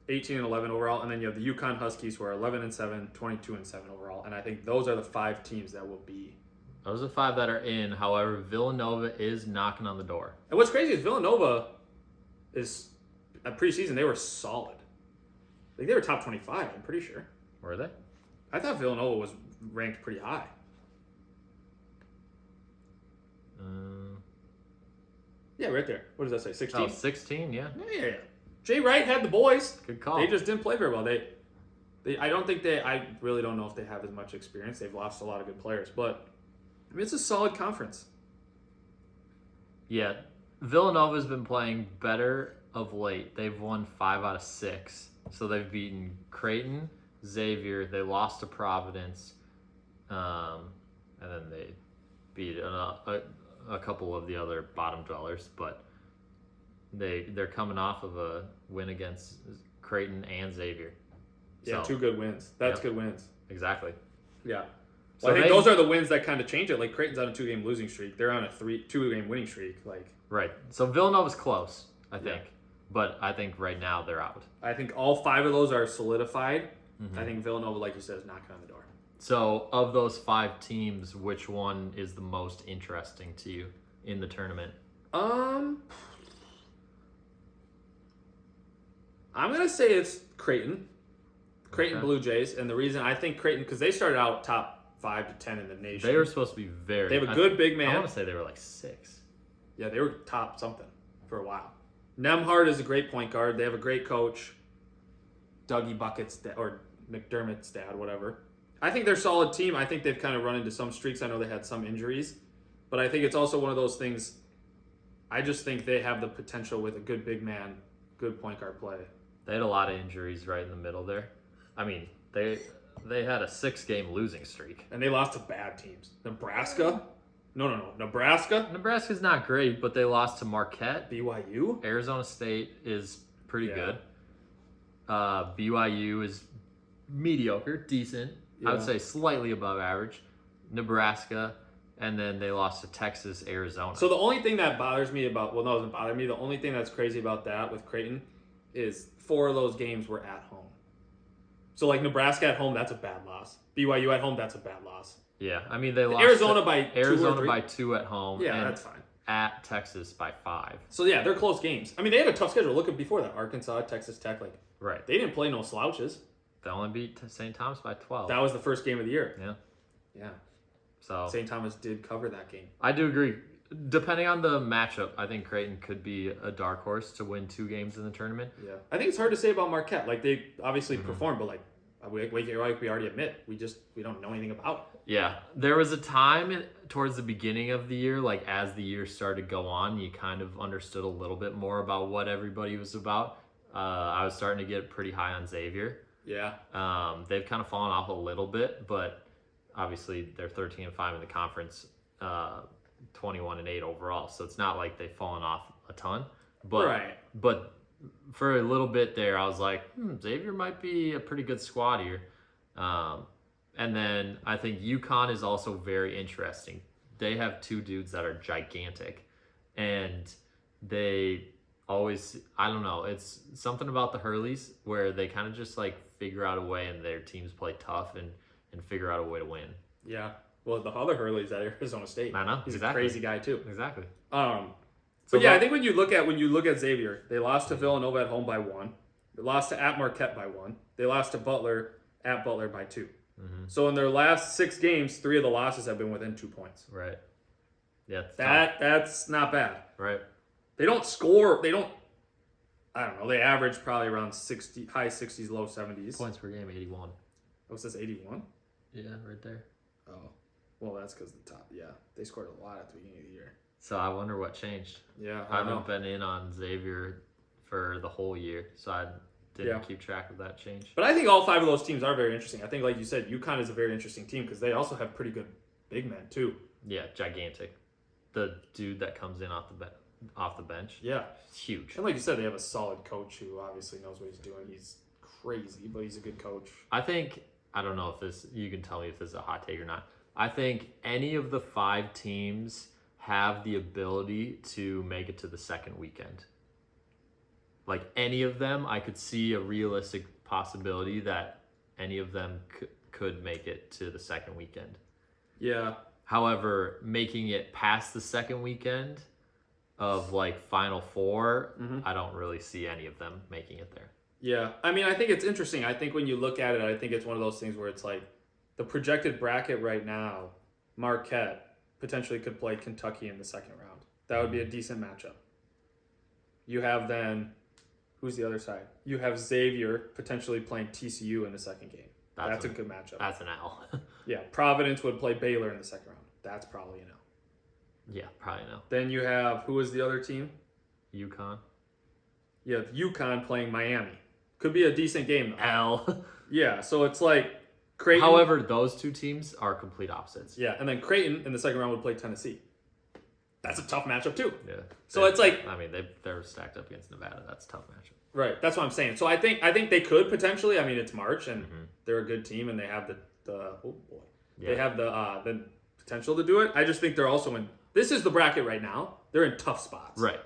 18 and 11 overall, and then you have the UConn Huskies, who are 11 and 7, 22 and 7 overall. And I think those are the 5 teams that will be. Those are the 5 that are in. However, Villanova is knocking on the door. And what's crazy is Villanova is at preseason they were solid. Like they were top 25. I'm pretty sure. Were they? I thought Villanova was ranked pretty high. Yeah, right there. What does that say? 16? Oh, 16, yeah. Yeah. Jay Wright had the boys. Good call. They just didn't play very well. I really don't know if they have as much experience. They've lost a lot of good players, but I mean, it's a solid conference. Yeah. Villanova's been playing better of late. They've won 5 out of 6. So they've beaten Creighton, Xavier. They lost to Providence. And then they beat a couple of the other bottom dwellers, but they're coming off of a win against Creighton and Xavier. Yeah, 2 good wins. That's good wins. Exactly. Yeah. Well, I think those are the wins that kind of change it. Like Creighton's on a 2-game losing streak. They're on a 2-game winning streak. Right. So Villanova's close, I think. Yeah. But I think right now they're out. I think all 5 of those are solidified. Mm-hmm. I think Villanova, like you said, is knocking on the door. So of those 5 teams, which one is the most interesting to you in the tournament? I'm going to say it's Creighton. Creighton Blue Jays. And the reason I think Creighton, because they started out top 5 to 10 in the nation. They were supposed to be very... They have a good big man. I want to say they were like 6. Yeah, they were top something for a while. Nemhard is a great point guard. They have a great coach. Dougie Bucket's or McDermott's dad, whatever. I think they're a solid team. I think they've kind of run into some streaks. I know they had some injuries. But I think it's also one of those things. I just think they have the potential with a good big man, good point guard play. They had a lot of injuries right in the middle there. I mean, they had a 6-game losing streak. And they lost to bad teams. Nebraska? No. Nebraska? Nebraska's not great, but they lost to Marquette. BYU? Arizona State is pretty good. BYU is mediocre, decent. I would say slightly above average. Nebraska, and then they lost to Texas, Arizona. So the only thing that bothers me about, well, no, it doesn't bother me. The only thing that's crazy about that with Creighton is 4 of those games were at home. So like Nebraska at home, that's a bad loss. BYU at home, that's a bad loss. Yeah, I mean they lost Arizona by 2 at home. Yeah, that's fine. At Texas by 5. So yeah, they're close games. I mean they had a tough schedule. Look at before that, Arkansas, Texas Tech, right. They didn't play no slouches. They only beat St. Thomas by 12. That was the first game of the year. Yeah. So St. Thomas did cover that game. I do agree. Depending on the matchup, I think Creighton could be a dark horse to win 2 games in the tournament. Yeah, I think it's hard to say about Marquette. They obviously performed, but we already admit we don't know anything about it. Yeah, there was a time towards the beginning of the year, as the year started to go on, you kind of understood a little bit more about what everybody was about. I was starting to get pretty high on Xavier. Yeah. They've kind of fallen off a little bit, but obviously they're 13 and 5 in the conference, 21 and 8 overall. So it's not like they've fallen off a ton. But for a little bit there, I was like, Xavier might be a pretty good squad here. And then I think UConn is also very interesting. They have 2 dudes that are gigantic, and they always, I don't know, it's something about the Hurleys where they kind of just figure out a way, and their teams play tough and figure out a way to win. Yeah. Well, the other Hurley's at Arizona State. I know. He's a crazy guy too. Exactly. But yeah, I think when you look at Xavier, they lost to Villanova at home by 1. They lost to at Marquette by 1. They lost to Butler at Butler by 2. Mm-hmm. So in their last 6 games, 3 of the losses have been within 2 points. Right. Yeah. That's not bad. Right. They don't score. They don't I don't know. They average probably around 60, high 60s, low 70s. Points per game, 81. Oh, it says 81? Yeah, right there. Oh, well, that's because the top. Yeah, they scored a lot at the beginning of the year. So I wonder what changed. Yeah, I haven't been in on Xavier for the whole year, so I didn't keep track of that change. But I think all 5 of those teams are very interesting. I think, like you said, UConn is a very interesting team because they also have pretty good big men too. Yeah, gigantic. The dude that comes in off the bench. Yeah, huge. And like you said, they have a solid coach who obviously knows what he's doing. He's crazy, but he's a good coach. I don't know if this, you can tell me if this is a hot take or not. I think any of the 5 teams have the ability to make it to the second weekend. Like any of them, I could see a realistic possibility that any of them could make it to the second weekend. Yeah. However, making it past the second weekend of like Final Four, I don't really see any of them making it there. Yeah. I mean, I think it's interesting. I think when you look at it, I think it's one of those things where it's like the projected bracket right now, Marquette potentially could play Kentucky in the second round. That would be a decent matchup. You have then, who's the other side? You have Xavier potentially playing TCU in the second game. That's a good matchup. That's an L. Yeah. Providence would play Baylor in the second round. That's probably an L. Yeah, probably no. Then you have, who is the other team? UConn. You have UConn playing Miami. Could be a decent game, though. L. Yeah, so it's like Creighton. However, those 2 teams are complete opposites. Yeah, and then Creighton in the second round would play Tennessee. That's a tough matchup, too. Yeah. So it's like... I mean, they're stacked up against Nevada. That's a tough matchup. Right, that's what I'm saying. So I think they could potentially. I mean, it's March, and they're a good team, and they have the oh boy, they have the potential to do it. I just think they're also in. This is the bracket right now. They're in tough spots. Right.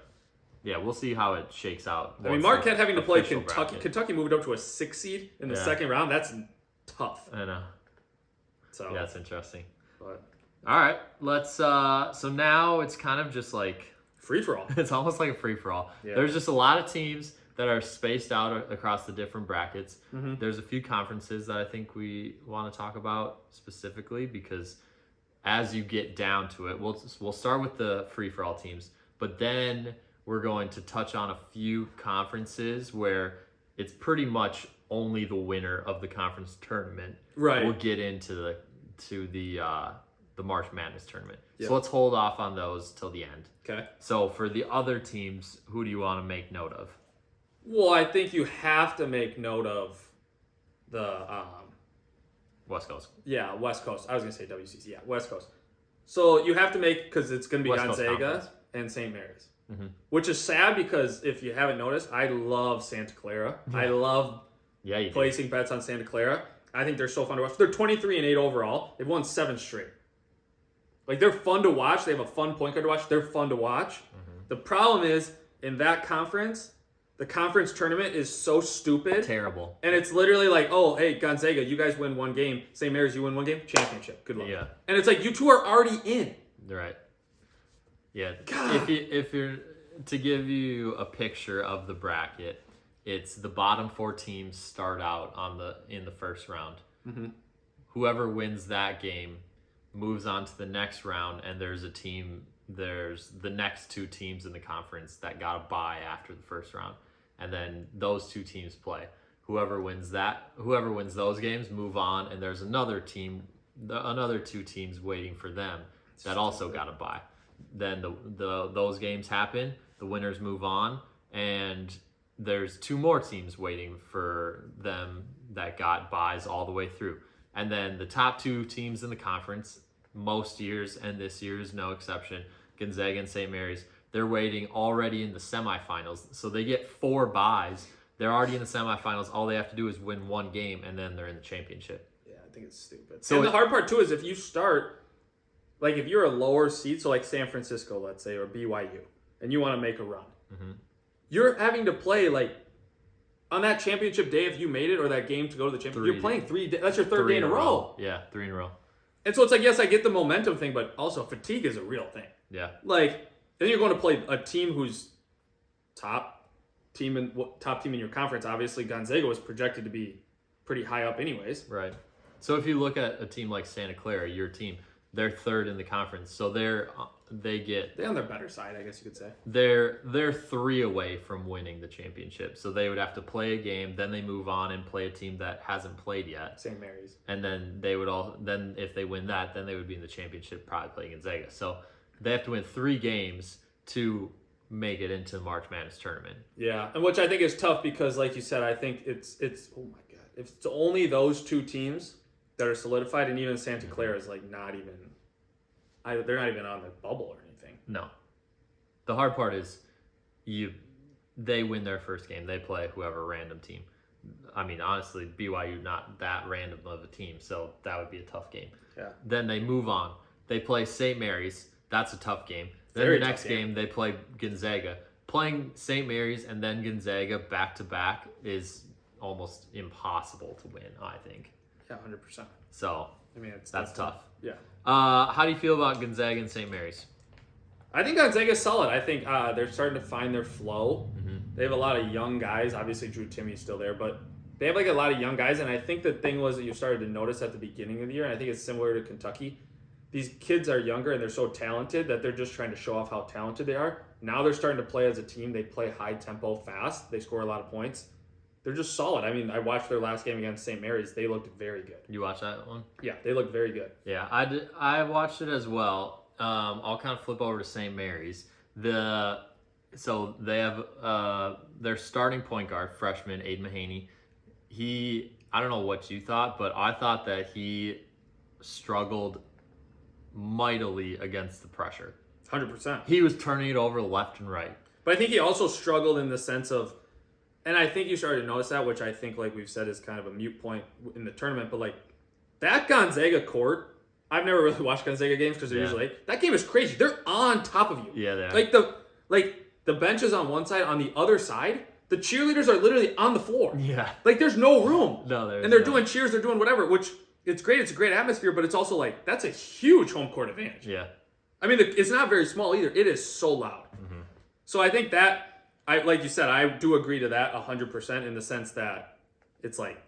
Yeah, we'll see how it shakes out. I mean, Marquette having to play Kentucky. Bracket. Kentucky moved up to a 6 seed in the second round. That's tough. I know. So yeah, that's interesting. But all right, let's. So now it's kind of just like free for all. It's almost like a free for all. Yeah. There's just a lot of teams that are spaced out across the different brackets. There's a few conferences that I think we want to talk about specifically because as you get down to it, we'll start with the free-for-all teams, but then we're going to touch on a few conferences where it's pretty much only the winner of the conference tournament will get into the March Madness tournament. Yep. So let's hold off on those till the end. Okay. So for the other teams, who do you want to make note of? Well, I think you have to make note of the West Coast. Yeah, West Coast. I was going to say WCC. Yeah, West Coast. So you have to make, because it's going to be West Gonzaga and St. Mary's. Which is sad because if you haven't noticed, I love Santa Clara. Yeah. I love placing bets on Santa Clara. I think they're so fun to watch. They're 23-8 overall. They've won 7 straight. Like, they're fun to watch. They have a fun point guard to watch. They're fun to watch. The problem is, in that conference, the conference tournament is so stupid. Terrible. And it's literally like, oh, hey, Gonzaga, you guys win 1 game. St. Mary's, you win 1 game. Championship. Good luck. Yeah. And it's like, you two are already in. Right. Yeah. God. If you're to give you a picture of the bracket, it's the bottom 4 teams start out in the first round. Whoever wins that game moves on to the next round, and there's the next 2 teams in the conference that got a bye after the first round, and then those 2 teams play. Whoever wins those games move on, and there's another 2 teams waiting for them that also got a bye. Then those games happen, the winners move on, and there's 2 more teams waiting for them that got byes all the way through. And then the top 2 teams in the conference, most years, and this year is no exception, Gonzaga and St. Mary's, they're waiting already in the semifinals. So they get 4 byes. They're already in the semifinals. All they have to do is win 1 game, and then they're in the championship. Yeah, I think it's stupid. So and the hard part, too, is if you start, like if you're a lower seed, so like San Francisco, let's say, or BYU, and you want to make a run, you're having to play, like, on that championship day, if you made it, or that game to go to the championship, you're playing 3 days. That's your 3rd day in a row. Yeah, 3 in a row. And so it's like, yes, I get the momentum thing, but also fatigue is a real thing. Yeah. Like, then you're going to play a team who's top team in your conference. Obviously, Gonzaga was projected to be pretty high up anyways. Right. So if you look at a team like Santa Clara, your team, They're third in the conference, so they're on their better side, I guess you could say. they're 3 away from winning the championship. So they would have to play a game, then they move on and play a team that hasn't played yet. St. Mary's. And then then if they win that, then they would be in the championship, probably playing Gonzaga. So they have to win 3 games to make it into the March Madness tournament. Yeah, and which I think is tough because, like you said, I think it's oh my god, if it's only those 2 teams that are solidified, and even Santa Clara is like not even, they're not even on the bubble or anything. No, the hard part is they win their first game, they play whoever random team. I mean, honestly, BYU not that random of a team, so that would be a tough game. Yeah. Then they move on. They play St. Mary's. That's a tough game. Then Very the next tough game. game they play Gonzaga. Playing St. Mary's and then Gonzaga back to back is almost impossible to win, I think. Yeah, 100%. So I mean, that's tough. Yeah. How do you feel about Gonzaga and St. Mary's? I think Gonzaga's solid. I think they're starting to find their flow. Mm-hmm. They have a lot of young guys. Obviously, Drew Timmy's still there, but they have like a lot of young guys. And I think the thing was that you started to notice at the beginning of the year, and I think it's similar to Kentucky. These kids are younger and they're so talented that they're just trying to show off how talented they are. Now they're starting to play as a team. They play high tempo, fast. They score a lot of points. They're just solid. I mean, I watched their last game against St. Mary's. They looked very good. You watch that one? Yeah, they looked very good. Yeah, I watched it as well. I'll kind of flip over to St. Mary's. So they have their starting point guard, freshman Aiden Mahaney. I don't know what you thought, but I thought that he struggled mightily against the pressure. 100%. He was turning it over left and right. But I think he also struggled in the sense of, and I think you started to notice that, which I think, like we've said, is kind of a mute point in the tournament. But like that Gonzaga court, I've never really watched Gonzaga games because they're usually late. That game is crazy. They're on top of you. Yeah, they are. Like the bench is on one side, on the other side, the cheerleaders are literally on the floor. Yeah. Like there's no room. No, there's and they're not. doing cheers, they're doing whatever, which it's great. It's a great atmosphere, but it's also like that's a huge home court advantage. Yeah. I mean, it's not very small either. It is so loud. Mm-hmm. So I think that, like you said, I do agree to that 100% in the sense that it's like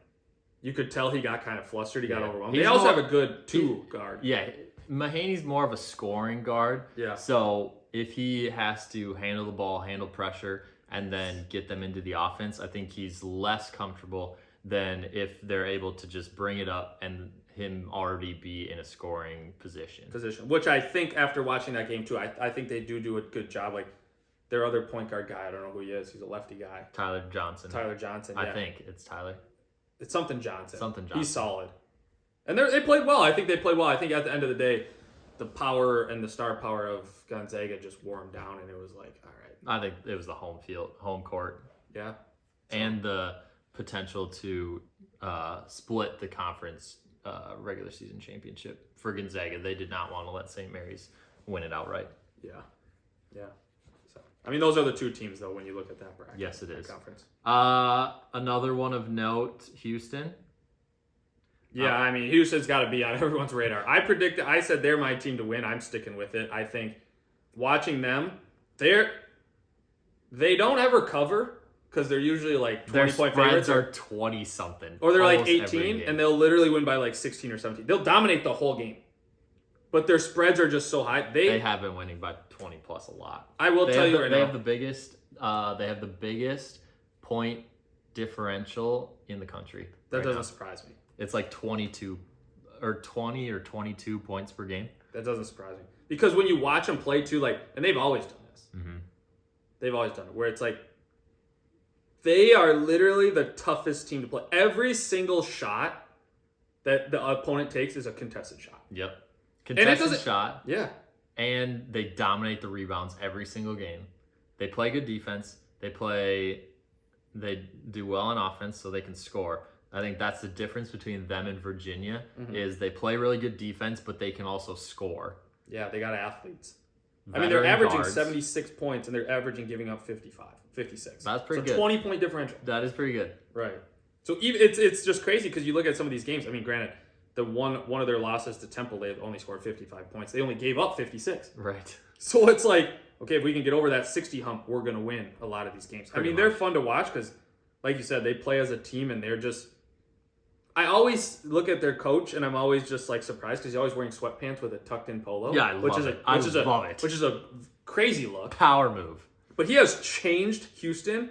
you could tell he got kind of flustered. He got overwhelmed. They also have a good 2 guard. Yeah. Mahaney's more of a scoring guard. Yeah. So if he has to handle the ball, handle pressure, and then get them into the offense, I think he's less comfortable than if they're able to just bring it up and him already be in a scoring position. Which I think after watching that game too, I think they do a good job. Like their other point guard guy, I don't know who he is. He's a lefty guy. Tyler Johnson. Yeah. I think it's Tyler. It's something Johnson. Something Johnson. He's solid. And they played well. I think they played well. I think at the end of the day, the power and the star power of Gonzaga just wore him down, and it was like, all right. I think it was the home court. Yeah. And the potential to split the conference regular season championship for Gonzaga. They did not want to let St. Mary's win it outright. Yeah. So I mean, those are the 2 teams though when you look at that bracket. Yes, it is. Conference. Another one of note, Houston. Yeah, I mean, Houston's got to be on everyone's radar. I said they're my team to win. I'm sticking with it. I think watching them, they don't ever cover because they're usually like 20-point favorites. Their spreads are 20-something. Or they're like 18, and they'll literally win by like 16 or 17. They'll dominate the whole game. But their spreads are just so high. They have been winning by 20 plus a lot. I will tell you right now. They have the biggest point differential in the country. That doesn't surprise me. It's like 20 or 22 points per game. That doesn't surprise me. Because when you watch them play too, like, and they've always done this. Mm-hmm. They've always done it. Where it's like, they are literally the toughest team to play. Every single shot that the opponent takes is a contested shot. Yep. Contested shot. Yeah. And they dominate the rebounds every single game. They play good defense. They do well on offense so they can score. I think that's the difference between them and Virginia is they play really good defense, but they can also score. Yeah, they got athletes. Veteran they're averaging guards. 76 points, and they're averaging giving up 56. That's pretty good. 20-point differential. That is pretty good. Right. So even it's just crazy because you look at some of these games. I mean, granted, the one of their losses to Temple, they only scored 55 points. They only gave up 56. Right. So it's like, okay, if we can get over that 60 hump, we're going to win a lot of these games. They're fun to watch because, like you said, they play as a team, and they're just I always look at their coach and I'm always just like surprised because he's always wearing sweatpants with a tucked in polo. Yeah, I love it. I love it. Which is a crazy look. Power move. But he has changed Houston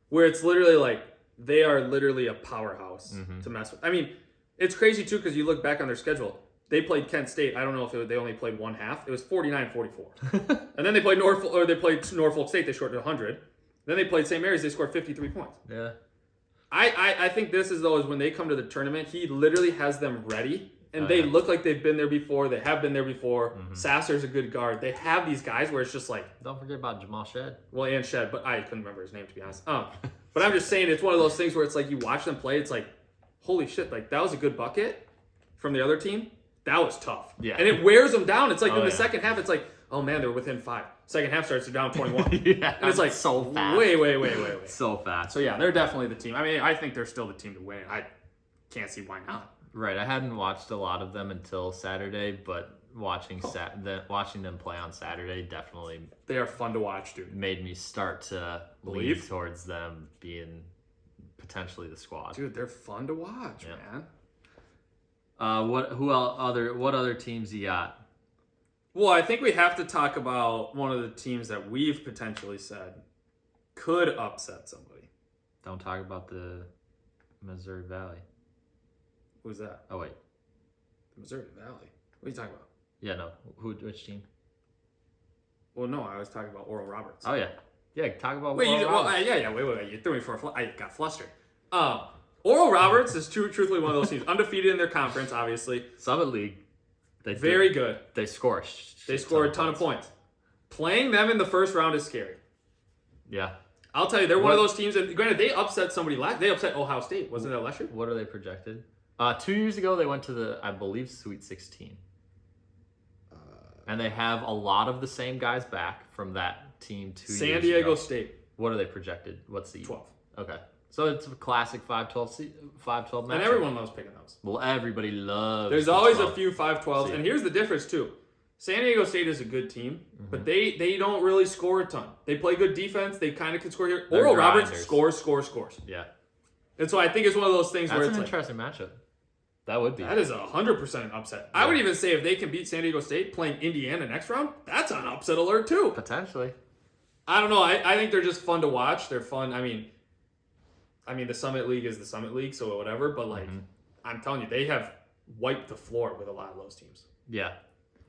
where it's literally like they are literally a powerhouse to mess with. I mean, it's crazy too because you look back on their schedule. They played Kent State. I don't know if they only played one half. It was 49-44. And then they played Norfolk State. They scored 100. Then they played St. Mary's. They scored 53 points. Yeah. I think this is though is when they come to the tournament, he literally has them ready, and they look like they've been there before. They have been there before. Sasser's a good guard. They have these guys where it's just like, don't forget about Jamal Shed. Well, and Shed, but I couldn't remember his name to be honest. But I'm just saying it's one of those things where it's like you watch them play, it's like, holy shit, like that was a good bucket from the other team. That was tough. Yeah. And it wears them down. It's like in the second half, it's like, oh man, they're within 5. Second half starts, they're down 21. Yeah, and it's like so fast. Way. So fast. So yeah, they're definitely the team. I mean, I think they're still the team to win. I can't see why not. Right. I hadn't watched a lot of them until Saturday, but watching them play on Saturday definitely They are fun to watch, dude. made me start to lean towards them being potentially the squad. Dude, they're fun to watch, man. What other teams you got? Well, I think we have to talk about one of the teams that we've potentially said could upset somebody. Don't talk about the Missouri Valley. Who's that? Oh wait, The Missouri Valley. What are you talking about? yeah, no. Which team? Well, no, I was talking about Oral Roberts. Oh yeah, talk about. Wait, Oral Roberts. wait. You threw me for a I got flustered. Oral Roberts is truthfully one of those teams. Undefeated in their conference, obviously. Summit League. Very good. They score. They score a ton of points. Playing them in the first round is scary. Yeah. I'll tell you, they're one of those teams. And granted, they upset somebody They upset Ohio State. Wasn't that last year? What are they projected? 2 years ago, they went to the, I believe, Sweet 16. And they have a lot of the same guys back from that team 2 years ago. San Diego State. What are they projected? What's the 12. Okay. So it's a classic 5-12 match. And everyone loves picking those. Well, everybody loves. There's the always 12. a few 5-12s. And here's the difference, too. San Diego State is a good team, but they don't really score a ton. They play good defense. They kind of can score here. They're Oral grinders. Roberts scores. Yeah. And so I think it's one of those things That's where an it's like, interesting matchup. That would be. that is 100% an upset. Yeah. I would even say if they can beat San Diego State playing Indiana next round, that's an upset alert too. Potentially. I don't know. I think they're just fun to watch. They're fun. I mean, the Summit League is the Summit League, so whatever. But like, I'm telling you, they have wiped the floor with a lot of those teams. Yeah.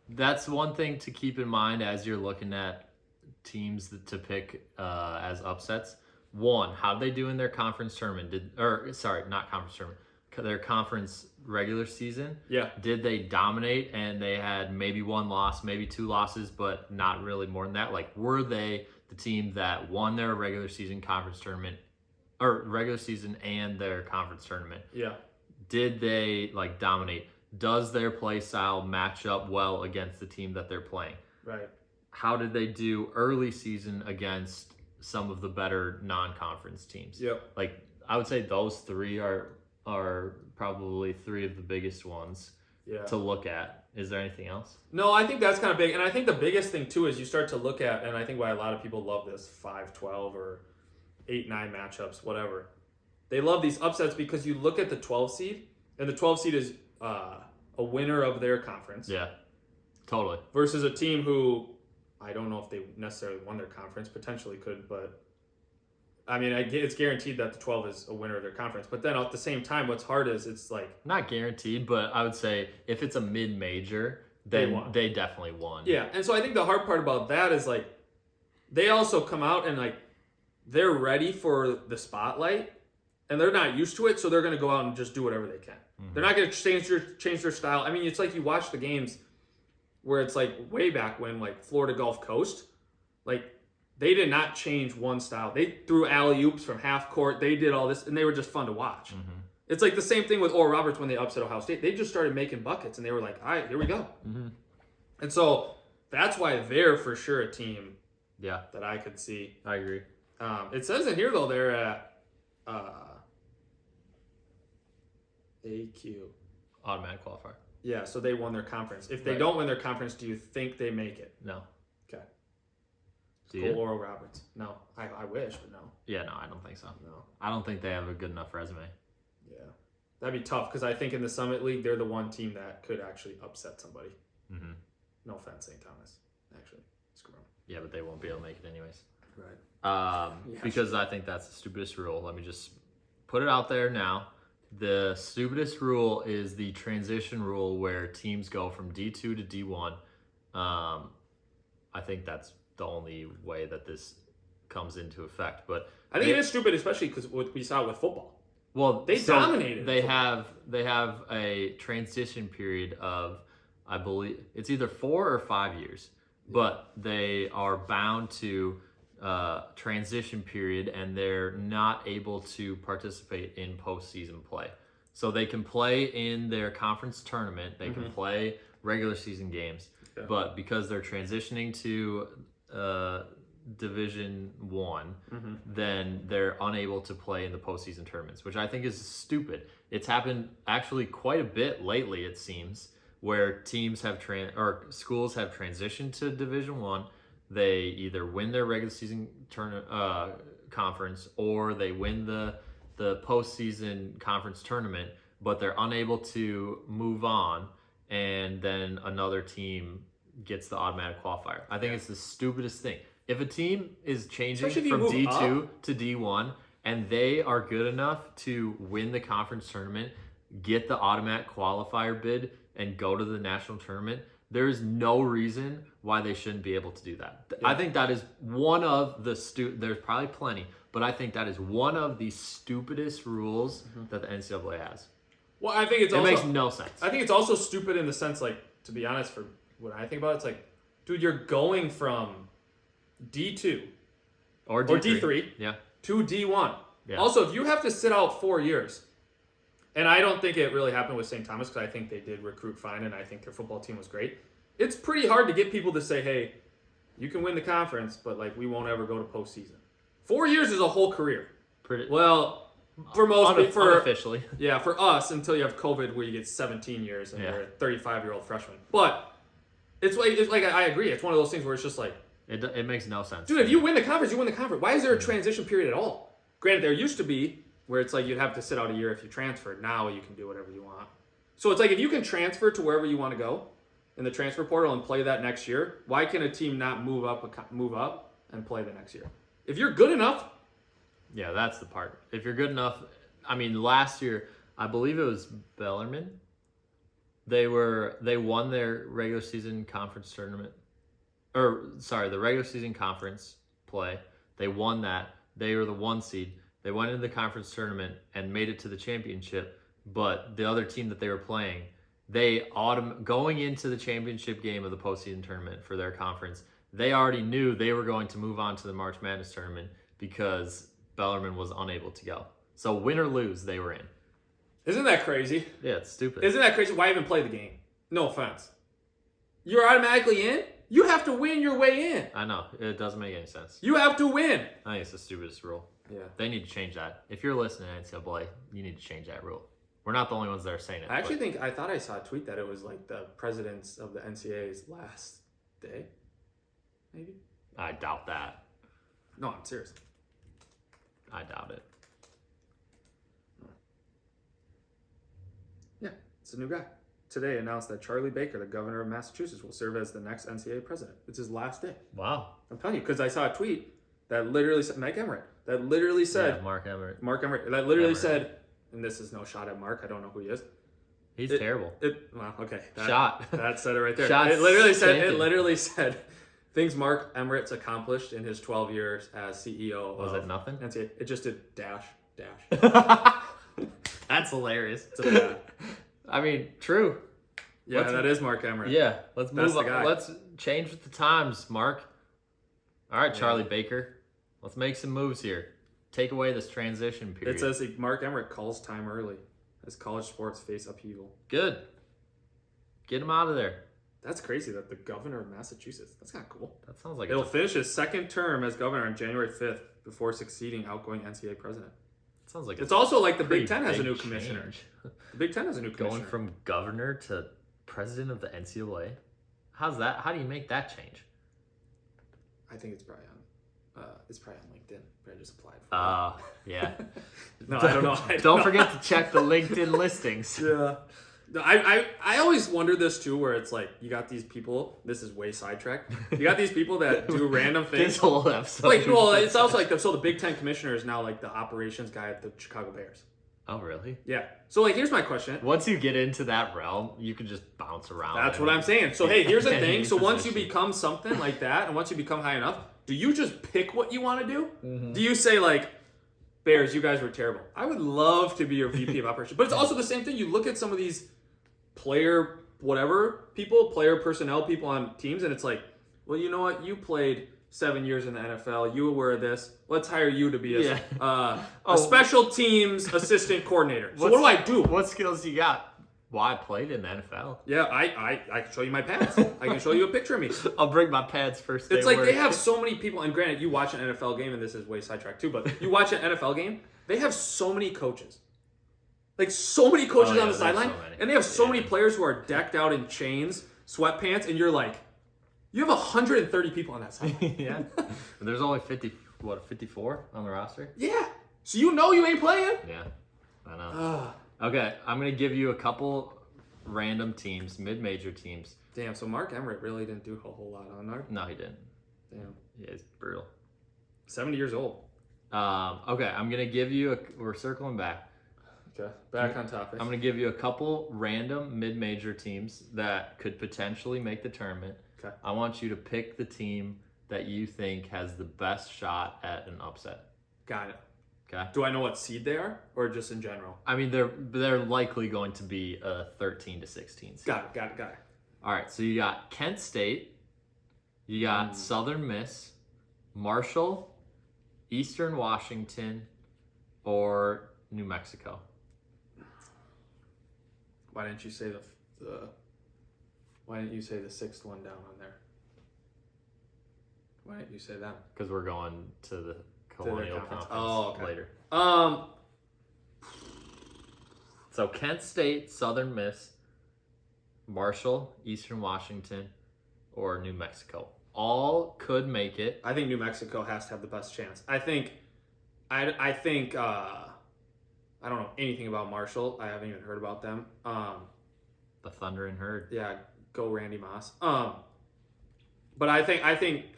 That's one thing to keep in mind as you're looking at teams to pick as upsets. One, how did they do in their conference tournament? Not conference tournament. Their conference regular season. Yeah. Did they dominate and they had maybe one loss, maybe 2 losses, but not really more than that? Like, were they the team that won their regular season conference tournament, or regular season and their conference tournament? Yeah. Did they like dominate? Does their play style match up well against the team that they're playing? Right. How did they do early season against some of the better non-conference teams? Yep. Like, I would say those 3 are probably 3 of the biggest ones to look at. Is there anything else? No, I think that's kind of big. And I think the biggest thing, too, is you start to look at, and I think why a lot of people love this 5-12 or 8-9 matchups, whatever. They love these upsets because you look at the 12 seed, and the 12 seed is a winner of their conference. Yeah, totally. Versus a team who, I don't know if they necessarily won their conference, potentially could, but I mean, it's guaranteed that the 12 is a winner of their conference. But then at the same time, what's hard is it's like... Not guaranteed, but I would say if it's a mid-major, then they definitely won. Yeah, and so I think the hard part about that is like, they also come out and like, they're ready for the spotlight, and they're not used to it, so they're going to go out and just do whatever they can. They're not going to change their style. I mean, it's like you watch the games where it's like way back when like Florida Gulf Coast, like they did not change one style. They threw alley-oops from half court. They did all this, and they were just fun to watch. It's like the same thing with Oral Roberts when they upset Ohio State. They just started making buckets, and they were like, all right, here we go. And so that's why they're for sure a team that I could see. I agree. It says in here, though, they're at AQ. Automatic qualifier. Yeah, so they won their conference. If they don't win their conference, do you think they make it? No. Okay. Do you? Oral Roberts. No. I wish, but no. Yeah, no, I don't think so. No. I don't think they have a good enough resume. Yeah. That'd be tough because I think in the Summit League, they're the one team that could actually upset somebody. Mm-hmm. No offense, St. Thomas. Actually, screw them. Yeah, but they won't be able to make it anyways. Right. Because I think that's the stupidest rule. Let me just put it out there now. The stupidest rule is the transition rule where teams go from D2 to D1. I think that's the only way that this comes into effect. But I think it is stupid, especially because we saw it with football. Well, they dominated. They have a transition period of, I believe it's either 4 or 5 years, but they are bound to transition period, and they're not able to participate in postseason play. So they can play in their conference tournament, they can play regular season games, but because they're transitioning to Division 1, then they're unable to play in the postseason tournaments, which I think is stupid. It's happened actually quite a bit lately, it seems, where teams have schools have transitioned to Division 1. They either win their regular season conference, or they win the postseason conference tournament, but they're unable to move on, and then another team gets the automatic qualifier. I think it's the stupidest thing. If a team is changing from D2 to D1 and they are good enough to win the conference tournament, get the automatic qualifier bid, and go to the national tournament, there's no reason why they shouldn't be able to do that. Yeah. I think that is one of the there's probably plenty, but I think that is one of the stupidest rules that the NCAA has. Well, I think it makes no sense. I think it's also stupid in the sense, like, to be honest, for what I think about it, it's like, dude, you're going from D2 or D3 to D1. Yeah. Also, if you have to sit out 4 years, and I don't think it really happened with St. Thomas because I think they did recruit fine and I think their football team was great. It's pretty hard to get people to say, hey, you can win the conference, but like we won't ever go to postseason. 4 years is a whole career. Well, for most unofficially. Yeah, for us until you have COVID where you get 17 years and you're a 35-year-old freshman. But it's like I agree. It's one of those things where it's just like it makes no sense. Dude, if you win the conference, you win the conference. Why is there a transition period at all? Granted, there used to be where it's like you'd have to sit out a year if you transferred. Now you can do whatever you want. So it's like if you can transfer to wherever you want to go in the transfer portal and play that next year, why can a team not move up and play the next year? If you're good enough. Yeah, that's the part. If you're good enough. I mean, last year, I believe it was Bellarmine. They won their regular season conference tournament. The regular season conference play. They won that. They were the 1 seed. They went into the conference tournament and made it to the championship, but the other team that they were playing, going into the championship game of the postseason tournament for their conference, they already knew they were going to move on to the March Madness tournament because Bellarmine was unable to go. So win or lose, they were in. Isn't that crazy? Yeah, it's stupid. Isn't that crazy? Why even play the game? No offense. You're automatically in? You have to win your way in. I know. It doesn't make any sense. You have to win. I think it's the stupidest rule. Yeah. They need to change that. If you're listening to NCAA, you need to change that rule. We're not the only ones that are saying it. I thought I saw a tweet that it was like the presidents of the NCAA's last day. Maybe? I doubt that. No, I'm serious. I doubt it. Yeah, it's a new guy. Today announced that Charlie Baker, the governor of Massachusetts, will serve as the next NCAA president. It's his last day. Wow. I'm telling you, because I saw a tweet that literally said, Mike Emmert, that literally said... Yeah, Mark Emmert. That literally said, and this is no shot at Mark, I don't know who he is. He's terrible. Well, okay. That said it right there. Shot It literally said, things Mark Emmert's accomplished in his 12 years as CEO Was it nothing? NCAA. It just did dash. That's hilarious. It's a bad. I mean, true. Yeah, that is Mark Emmert. Yeah, let's move on. Let's change with the times, Mark. All right, Charlie Baker. Let's make some moves here. Take away this transition period. It says Mark Emmert calls time early as college sports face upheaval. Good. Get him out of there. That's crazy that the governor of Massachusetts. That's kind of cool. That sounds like He'll finish his second term as governor on January 5th before succeeding outgoing NCAA president. Sounds like it's also like the Big Ten has a new commissioner. The Big Ten has a new commissioner. Going from governor to president of the NCAA? How's that? How do you make that change? I think it's probably It's probably on LinkedIn. But I just applied for Yeah. No, I don't know. Don't forget to check the LinkedIn listings. Yeah. No, I always wonder this too, where it's like you got these people. This is way sidetracked. You got these people that do random things. This whole episode. Like, well, it's also like so the Big Ten commissioner is now like the operations guy at the Chicago Bears. Oh, really? Yeah. So like, here's my question. Once you get into that realm, you can just bounce around. That's what I'm saying. So hey, here's the thing. So once you become something like that, and once you become high enough, do you just pick what you want to do? Mm-hmm. Do you say like, Bears, you guys were terrible. I would love to be your VP of operations. But it's also the same thing. You look at some of these player personnel people on teams, and it's like, well, you know what? You played 7 years in the NFL. You were aware of this. Let's hire you to be a special teams assistant coordinator. So what do? What skills you got? Well, I played in the NFL. Yeah, I can show you my pads. I can show you a picture of me. I'll bring my pads first. It's like they have so many people, and granted, you watch an NFL game, and this is way sidetracked too, but you watch an NFL game, they have so many coaches. Like, so many coaches on the sideline, and they have so many players who are decked out in chains, sweatpants, and you're like, you have 130 people on that sideline. Yeah. There's only 54 on the roster? Yeah. So you know you ain't playing. Yeah, I know. Okay, I'm going to give you a couple random teams, mid-major teams. Damn, so Mark Emmert really didn't do a whole lot on Mark? No, he didn't. Damn. Yeah, he's brutal. 70 years old. Okay, I'm going to give you we're circling back. Okay, back on topic. I'm going to give you a couple random mid-major teams that could potentially make the tournament. Okay. I want you to pick the team that you think has the best shot at an upset. Got it. Okay. Do I know what seed they are, or just in general? I mean, they're likely going to be a 13 to 16 seed. Got it. All right, so you got Kent State, you got Southern Miss, Marshall, Eastern Washington, or New Mexico. Why didn't you say Why didn't you say the sixth one down on there? Why didn't you say that? Because we're going to the Colonial Conference later. So Kent State, Southern Miss, Marshall, Eastern Washington, or New Mexico. All could make it. I think New Mexico has to have the best chance. I don't know anything about Marshall. I haven't even heard about them. The Thundering Herd. Yeah, go Randy Moss. But I think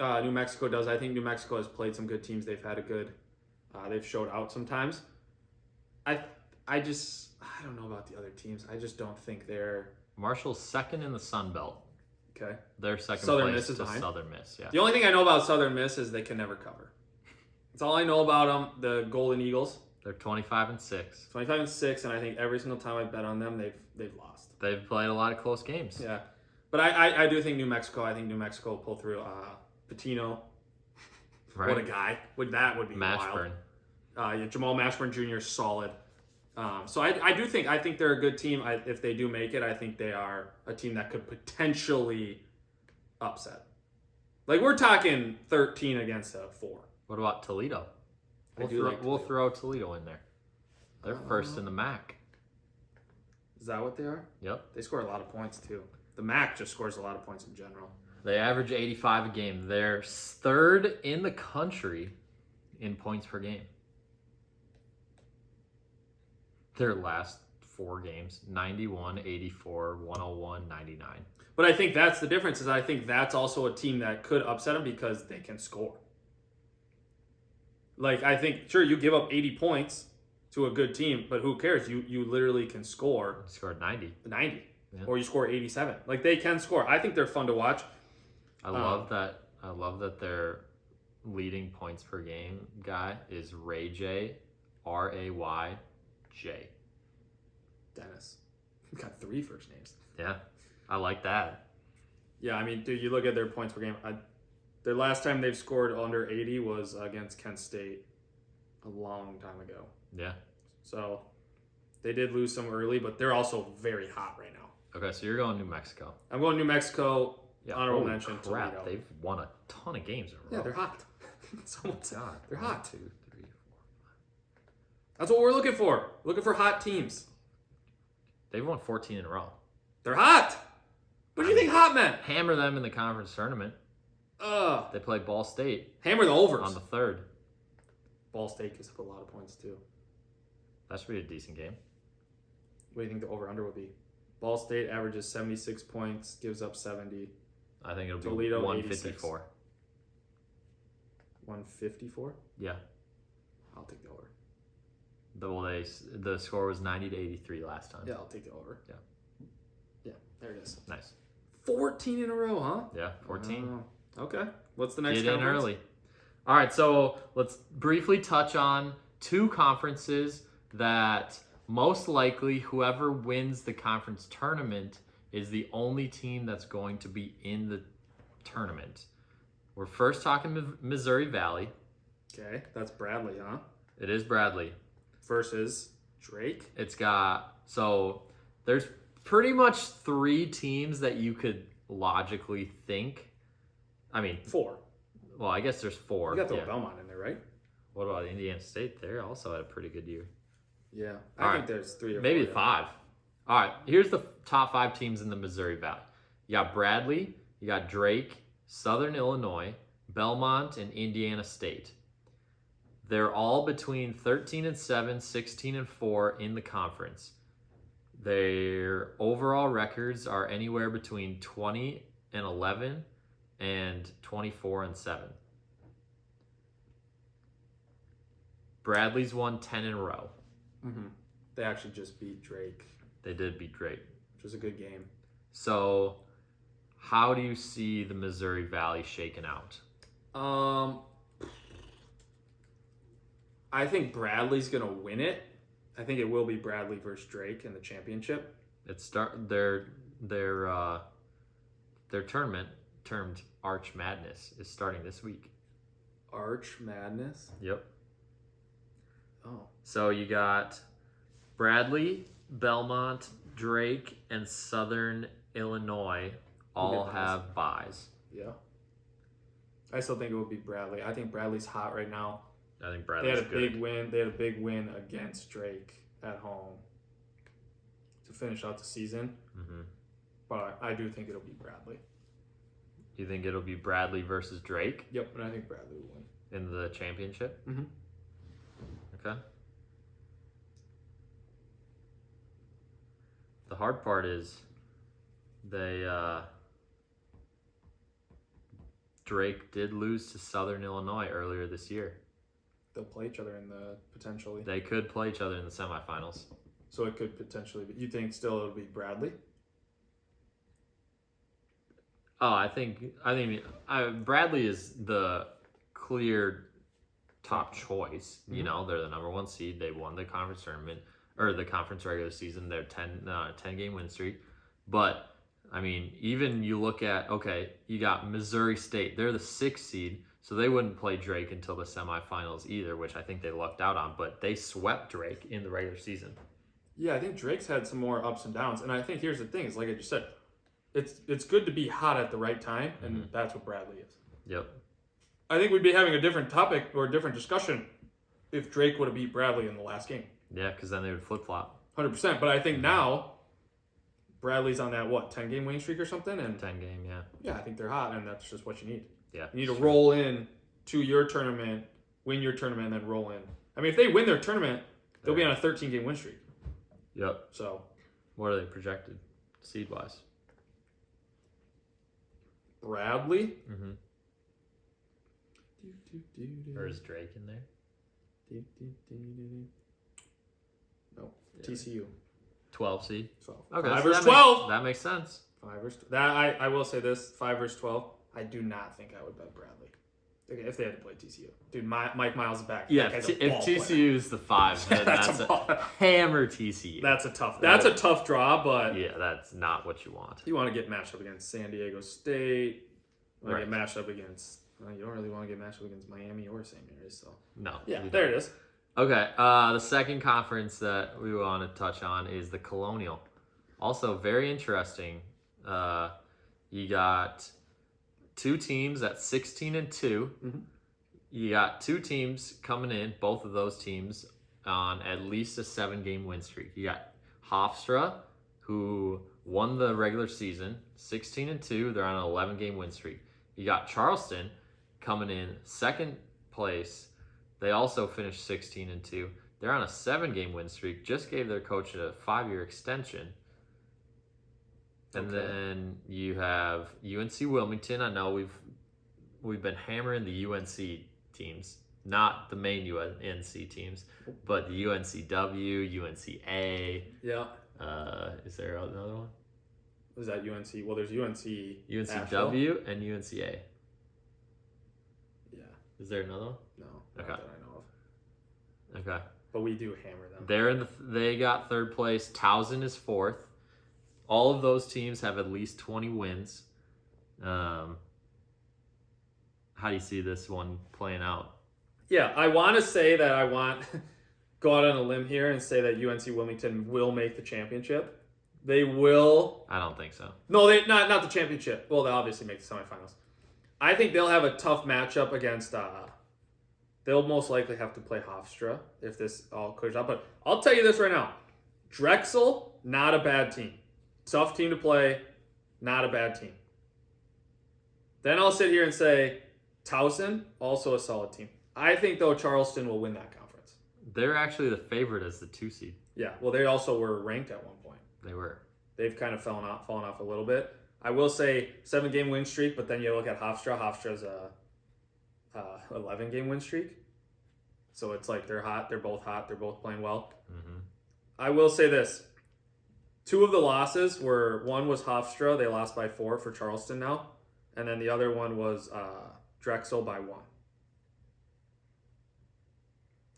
New Mexico does. I think New Mexico has played some good teams. They've had a good. They've showed out sometimes. I don't know about the other teams. I just don't think they're. Marshall's second in the Sun Belt. Okay. They're second Southern place Miss is to behind. Southern Miss. Yeah. The only thing I know about Southern Miss is they can never cover. That's all I know about them. The Golden Eagles. They're 25-6. 25-6, and I think every single time I bet on them, they've lost. They've played a lot of close games. Yeah, but I do think New Mexico. I think New Mexico will pull through. Patino, Right. What a guy! Would be Mashburn. wild. Jamal Mashburn Jr. is solid. So I think they're a good team. If they do make it, I think they are a team that could potentially upset. Like, we're talking 13 against a 4. What about Toledo? We'll throw Toledo in there. They're first in the MAC. Is that what they are? Yep. They score a lot of points too. The MAC just scores a lot of points in general. They average 85 a game. They're third in the country in points per game. Their last 4 games, 91, 84, 101, 99. But I think that's the difference, is I think that's also a team that could upset them because they can score. Like, I think, sure, you give up 80 points to a good team, but who cares? You literally can score. Scored 90. 90. Yeah. Or you score 87. Like, they can score. I think they're fun to watch. I love that their leading points per game guy is Ray J, RAYJ. Dennis. He's got 3 first names. Yeah, I like that. Yeah, I mean, dude, you look at their points per game. Their last time they've scored under 80 was against Kent State a long time ago. Yeah. So they did lose some early, but they're also very hot right now. Okay, so you're going New Mexico. I'm going New Mexico. Yeah, honorable mention. Crap, Toledo. they've won a ton of games in a row. Yeah, they're hot. Someone said they're hot. 2, 3, 4. That's what we're looking for. Looking for hot teams. They've won 14 in a row. They're hot. What do you think hot meant? Hammer them in the conference tournament. They play Ball State Hammer the overs. on the 3rd. Ball State gives up a lot of points too. That should be a decent game. What do you think the over-under would be? Ball State averages 76 points, gives up 70. I think it'll be Toledo, 154. 154? Yeah. I'll take the over. The score was 90-83 last time. Yeah, I'll take the over. Yeah. Yeah, there it is. Nice. 14 in a row, huh? Yeah, 14. Okay. What's the next Get in conference? early. All right, so let's briefly touch on 2 conferences that most likely whoever wins the conference tournament is the only team that's going to be in the tournament. We're first talking Missouri Valley. Okay, that's Bradley, huh? It is Bradley. Versus Drake. It's got, so there's pretty much 3 teams that you could logically think. I mean, 4. well, I guess there's 4. You got to throw Belmont in there, right? What about Indiana State? They also had a pretty good year. Yeah. All I right. think there's 3 or 4. Maybe yeah. 5. All right, here's the top 5 teams in the Missouri Valley. You got Bradley, you got Drake, Southern Illinois, Belmont, and Indiana State. They're all between 13-7, 16-4 in the conference. Their overall records are anywhere between 20-11 and 24-7. Bradley's won 10 in a row. Mm-hmm. They actually just beat Drake, They did beat Drake. which was a good game. So, how do you see the Missouri Valley shaking out? I think Bradley's going to win it. I think it will be Bradley versus Drake in the championship. Their tournament termed Arch Madness is starting this week. Arch Madness? Yep. Oh. So you got Bradley, Belmont, Drake, and Southern Illinois all buys? have buys. Yeah. I still think it would be Bradley. I think Bradley's hot right now. I think They Bradley's had a good. big win. They had a big win against Drake at home to finish out the season. Mm-hmm. But I do think it'll be Bradley. You think it'll be Bradley versus Drake Yep, and I think Bradley will win. in the championship? Mm-hmm. Okay. The hard part is Drake did lose to Southern Illinois earlier this year. They'll play each other in the potentially. They could play each other in the semifinals. So it could potentially be. You think still it'll be Bradley? Oh, I think Bradley is the clear top choice. You Mhm. know, they're the number 1 seed. They won the conference tournament or the conference regular season. They're 10 game win streak. But I mean, even you look at, okay, you got Missouri State. They're the 6th seed, so they wouldn't play Drake until the semifinals either, which I think they lucked out on. But they swept Drake in the regular season. Yeah, I think Drake's had some more ups and downs. And I think here's the thing: is like I just said, it's good to be hot at the right time, and that's what Bradley is. Yep. I think we'd be having a different topic or a different discussion if Drake would have beat Bradley in the last game. Yeah, because then they would flip flop. 100%. But I think now Bradley's on that 10-game winning streak or something, and 10 game, yeah. yeah, I think they're hot, and that's just what you need. Yeah. You need to roll in to your tournament, win your tournament, and then roll in. I mean, if they win their tournament, they'll be on a 13-game win streak. Yep. So What are they projected seed wise? Bradley. Mm-hmm. Or is Drake in there? No, TCU. 12 seed. 12. Okay, 5 so versus that 12. That makes sense. 5 versus that. I will say this: 5 versus 12. I do not think I would bet Bradley. Okay, if they had to play TCU, dude, Mike Miles is back. Yeah, That guy's a if ball TCU player. is the 5, then that's a a ball. hammer TCU. That's a tough draw, but Yeah, that's not what you want. you want to get matched up against San Diego State. You want Right. to get matched up against. You don't really want to get matched up against Miami or St. Mary's. So No. yeah, you there don't. it is. Okay, the second conference that we want to touch on is the Colonial. Also very interesting. You got 2 teams at 16-2. Mhm. You got 2 teams coming in, both of those teams on at least a 7-game win streak. You got Hofstra, who won the regular season, 16-2. They're on an 11-game win streak. You got Charleston coming in second place. They also finished 16-2. They're on a 7-game win streak. Just gave their coach a 5-year extension. And then you have UNC Wilmington. I know we've been hammering the UNC teams, not the main UNC teams, but the UNCW, UNCA. Yeah. Is there another one? Is that UNC? Well, there's UNC. UNCW and UNCA. Yeah. Is there another one? No. Okay. Not that I know of. Okay. But we do hammer them. They're they got third place. Towson is fourth. All of those teams have at least 20 wins. How do you see this one playing out? Yeah, I want to say that go out on a limb here and say that UNC Wilmington will make the championship. They will. I don't think so. No, they not the championship. Well, they'll obviously make the semifinals. I think they'll have a tough matchup against. They'll most likely have to play Hofstra if this all clears up. But I'll tell you this right now: Drexel, not a bad team. Tough team to play, not a bad team. Then I'll sit here and say Towson, also a solid team. I think, though, Charleston will win that conference. They're actually the favorite as the 2 seed. Yeah, well, they also were ranked at one point. They were. They've kind of fallen off a little bit. I will say 7-game win streak, but then you look at Hofstra. Hofstra's a 11-game win streak. So it's like they're hot. They're both hot. They're both playing well. Mm-hmm. I will say this. 2 of the losses one was Hofstra. They lost by 4 for Charleston now. And then the other one was Drexel by 1.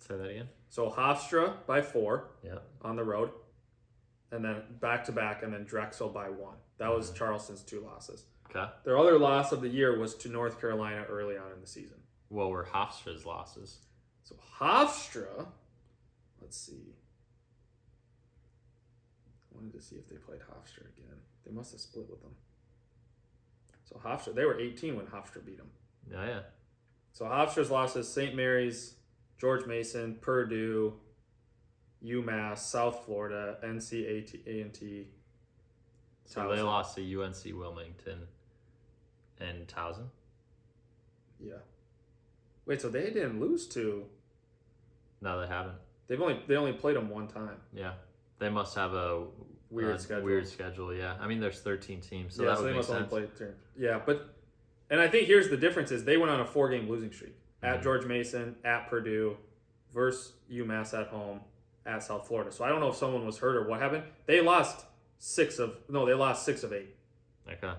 Say that again. So Hofstra by 4 on the road. And then back-to-back, and then Drexel by 1. That was Charleston's 2 losses. Okay. Their other loss of the year was to North Carolina early on in the season. What were Hofstra's losses? So Hofstra, let's see. I wanted to see if they played Hofstra again. They must have split with them. So Hofstra, they were 18 when Hofstra beat them. Yeah. So Hofstra's losses: St. Mary's, George Mason, Purdue, UMass, South Florida, NC-A&T. So they lost to UNC Wilmington and Towson? Yeah. Wait, so they didn't lose to... No, they haven't. They only played them one time. Yeah. They must have a weird schedule. Weird schedule, yeah. I mean, there's 13 teams, so yeah, that so would they make must sense. only play Yeah, but... And I think here's the difference is they went on a 4-game losing streak. At George Mason, at Purdue, versus UMass at home, at South Florida. So I don't know if someone was hurt or what happened. They lost 6 of 8. Okay.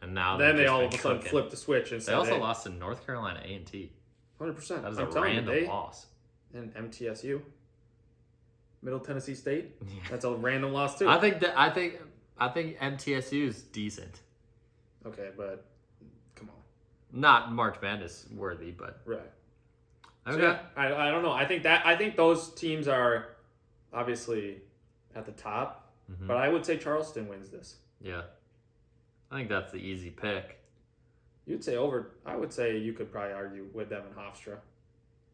And now then they all of a sudden flipped the switch and said, they also lost to North Carolina A&T. 100%. That is a random loss. And MTSU, Middle Tennessee State. Yeah. That's a random loss too. I think MTSU is decent. Okay, but come on. Not March Madness worthy, but right. okay. So yeah, I don't know. I think those teams are obviously at the top, but I would say Charleston wins this. Yeah. I think that's the easy pick. You'd say I would say you could probably argue with them and Hofstra.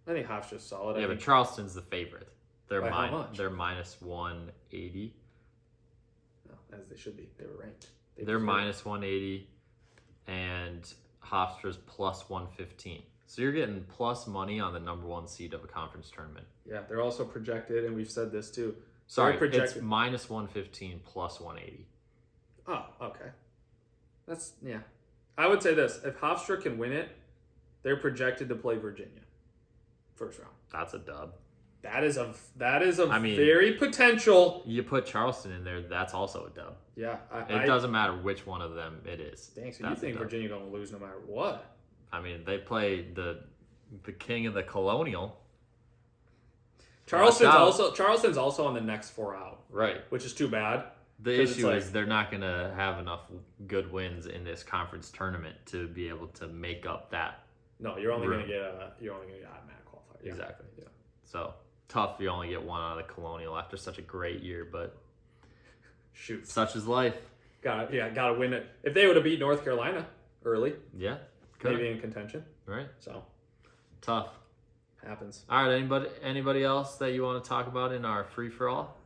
I think Hofstra's solid. Yeah, but Charleston's the favorite. They're how much? They're minus 180. No, as they should be. They were ranked. They're minus 180, and Hofstra's plus 115. So you're getting plus money on the number 1 seed of a conference tournament. Yeah, they're also projected, and we've said this too. Sorry, it's minus 115 plus 180. Oh, okay. I would say this. If Hofstra can win it, they're projected to play Virginia. First round. That's a dub. That is a very potential. You put Charleston in there, that's also a dub. Yeah. It doesn't matter which one of them it is. Dang, so you think Virginia going to lose no matter what? I mean, they play the king of the Colonial. Charleston's also on the next 4 out. Right. Which is too bad. The issue is they're not going to have enough good wins in this conference tournament to be able to make up that. No, you're only going to get automatic qualifier. Yeah. Exactly. Yeah. So tough. You only get 1 out of the Colonial after such a great year, but shoot, such is life. Gotta win it. If they would have beat North Carolina early, maybe in contention. Right. So tough. Happens. All right. Anybody else that you want to talk about in our free for all?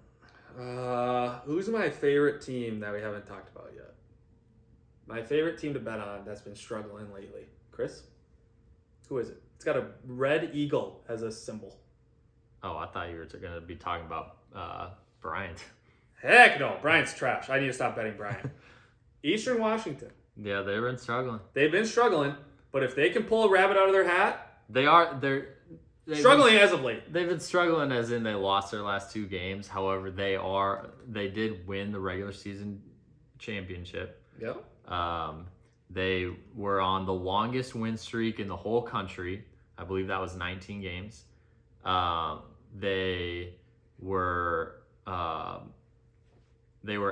Who's my favorite team that we haven't talked about yet? My favorite team to bet on that's been struggling lately. Chris? Who is it? It's got a red eagle as a symbol. Oh, I thought you were going to be talking about Bryant. Heck no. Bryant's trash. I need to stop betting Bryant. Eastern Washington. Yeah, they've been struggling. They've been struggling, but if they can pull a rabbit out of their hat, they're struggling as of late. They've been struggling as in they lost their last 2 games. However, they did win the regular season championship. Yep. They were on the longest win streak in the whole country. I believe that was 19 games. They were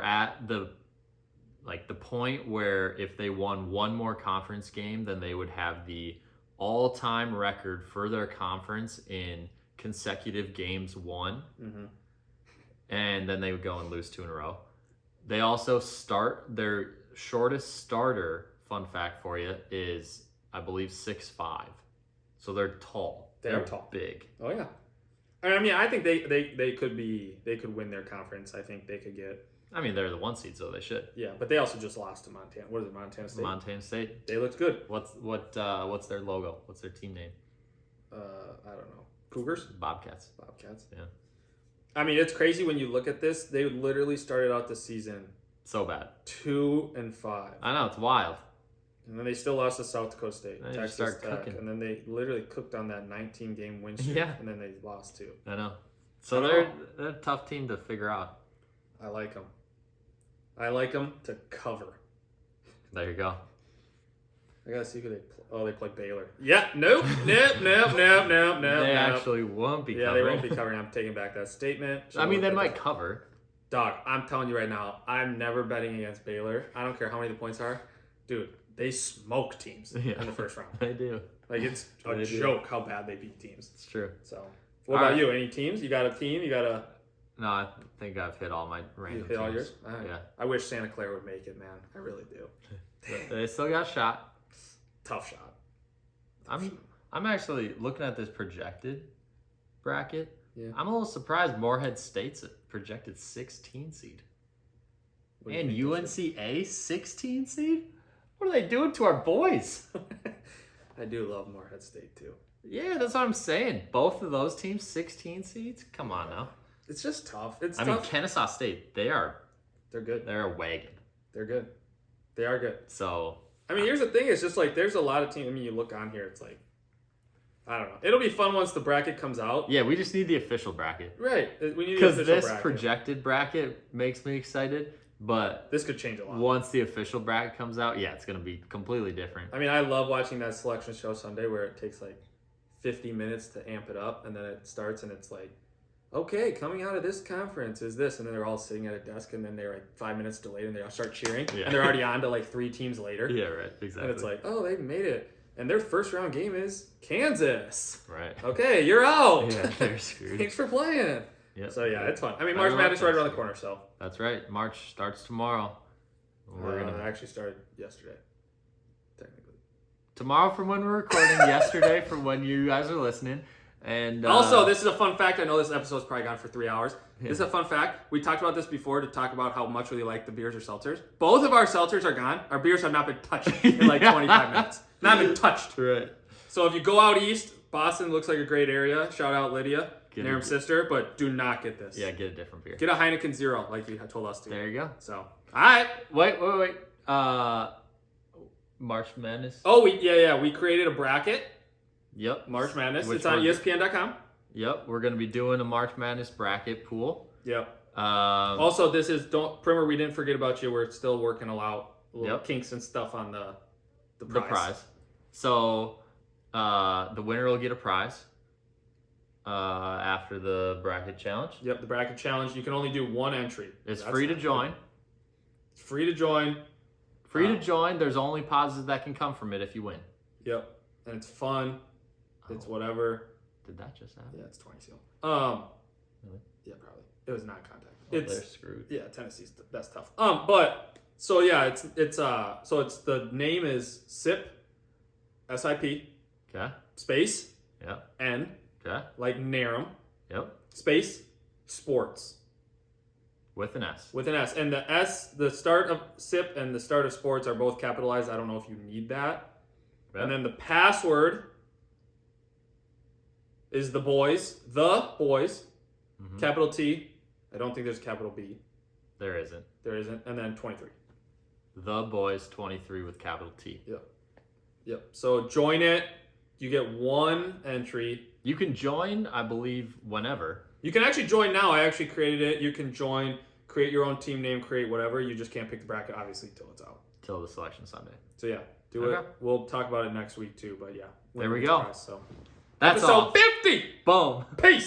at the point where if they won one more conference game, then they would have the all-time record for their conference in consecutive games won. Mm-hmm. And then they would go and lose 2 in a row. They also their shortest starter, fun fact for you, is I believe 6'5". So they're tall. They're tall. Big. Oh yeah. I mean, I think they could win their conference. I think they could get. I mean, they're the 1 seed, so they should. Yeah, but they also just lost to Montana. What is it, Montana State? Montana State. They looked good. What's their logo? What's their team name? I don't know. Cougars? Bobcats. Yeah. Yeah. I mean, it's crazy when you look at this. They literally started out the season So bad. 2-5. I know, it's wild. And then they still lost to South Dakota State, They Texas start Tech, cooking. and then they literally cooked on that 19-game win streak, Yeah. and then they lost 2. I know. So they're a tough team to figure out. I like them. I like them to cover. There you go. I gotta see who they play. Oh, they play Baylor. Yeah, nope. They actually won't be Yeah, covering. they won't be covering. I'm taking back that statement. I mean, they might cover. Dog, I'm telling you right now, I'm never betting against Baylor. I don't care how many the points are. Dude, they smoke teams in the first round. They do. Like, it's a joke how bad they beat teams. It's true. So, what about you? Any teams? You got a team? You got a... No, I think I've hit all my random You hit all teams. yours? All right. Yeah. I wish Santa Clara would make it, man. I really do. They still got a shot. Tough shot. I'm actually looking at this projected bracket. Yeah. I'm a little surprised Morehead State's a projected 16 seed. What do you And think UNCA 16 seed? What are they doing to our boys? I do love Morehead State, too. Yeah, that's what I'm saying. Both of those teams 16 seeds? Come on now. It's just tough. It's I tough. mean, Kennesaw State, they're good. a wagon. They're good. They are good. So, I mean, here's the thing. It's just like there's a lot of teams. I mean, you look on here, it's like, I don't know. It'll be fun once the bracket comes out. yeah, we just need the official bracket. Right. We need the Because official this bracket. projected bracket makes me excited, but This could change a lot. once the official bracket comes out, yeah, it's going to be completely different. I mean, I love watching that selection show Sunday where it takes like 50 minutes to amp it up, and then it starts and it's like, okay, coming out of this conference is this, and then they're all sitting at a desk, and then they're like 5 minutes delayed, and they all start cheering, Yeah. and they're already on to like 3 teams later. Yeah, right, exactly. And it's like, oh, they made it. And their first round game is Kansas. right. Okay, you're out. Yeah, they're screwed. Thanks for playing. Yep. So yeah, it's fun. I mean, Better March Madness luck right around the next corner. So That's right. March starts tomorrow. We're it gonna actually started yesterday, technically. tomorrow from when we're recording, yesterday from when you guys are listening, and Also, this is a fun fact. I know this episode's probably gone for 3 hours. Yeah. This is a fun fact. We talked about this before to talk about how much we like the beers or seltzers. Both of our seltzers are gone. Our beers have not been touched in like 25 minutes. Not been touched. right. So if you go out east, Boston looks like a great area. Shout out Lydia, Nairn's sister, but do not get this. Yeah, get a different beer. Get a Heineken Zero, like you had told us to. There you go. So, all right. Wait. March Madness. Oh, we created a bracket. Yep. March Madness. Which It's on one? ESPN.com. Yep. We're gonna be doing a March Madness bracket pool. Yep. Also, Also, Primer, we didn't forget about you. We're still working out little Yep. kinks and stuff on the the prize. So, the winner will get a prize. After the bracket challenge. Yep, the bracket challenge. You can only do one entry. It's That's free to not join. good. It's free to join. Free to join. There's only positives that can come from it if you win. Yep, and it's fun. It's whatever. Did that just happen? Yeah, it's 20 seal. Really? Yeah, probably. It was non-contact. Oh, they're screwed. Yeah, Tennessee's that's tough. But so yeah, it's the name is SIP Okay. space Yep. N Okay. like Narum Yep. space sports. With an S. With an S. And the S, the start of SIP and the start of sports are both capitalized. I don't know if you need that. Yep. And then the password is the boys. The boys. Mm-hmm. Capital T. I don't think there's a capital B. There isn't. There isn't. And then 23. The boys 23 with capital T. Yep. So join it. You get one entry. You can join, I believe, whenever. You can actually join now. I actually created it. You can join, create your own team name, create whatever. You just can't pick the bracket, obviously, till it's out. Till the selection Sunday. So, yeah, do it. We'll talk about it next week, too. But, yeah. There we go. So That's episode all. 50. Boom. Peace.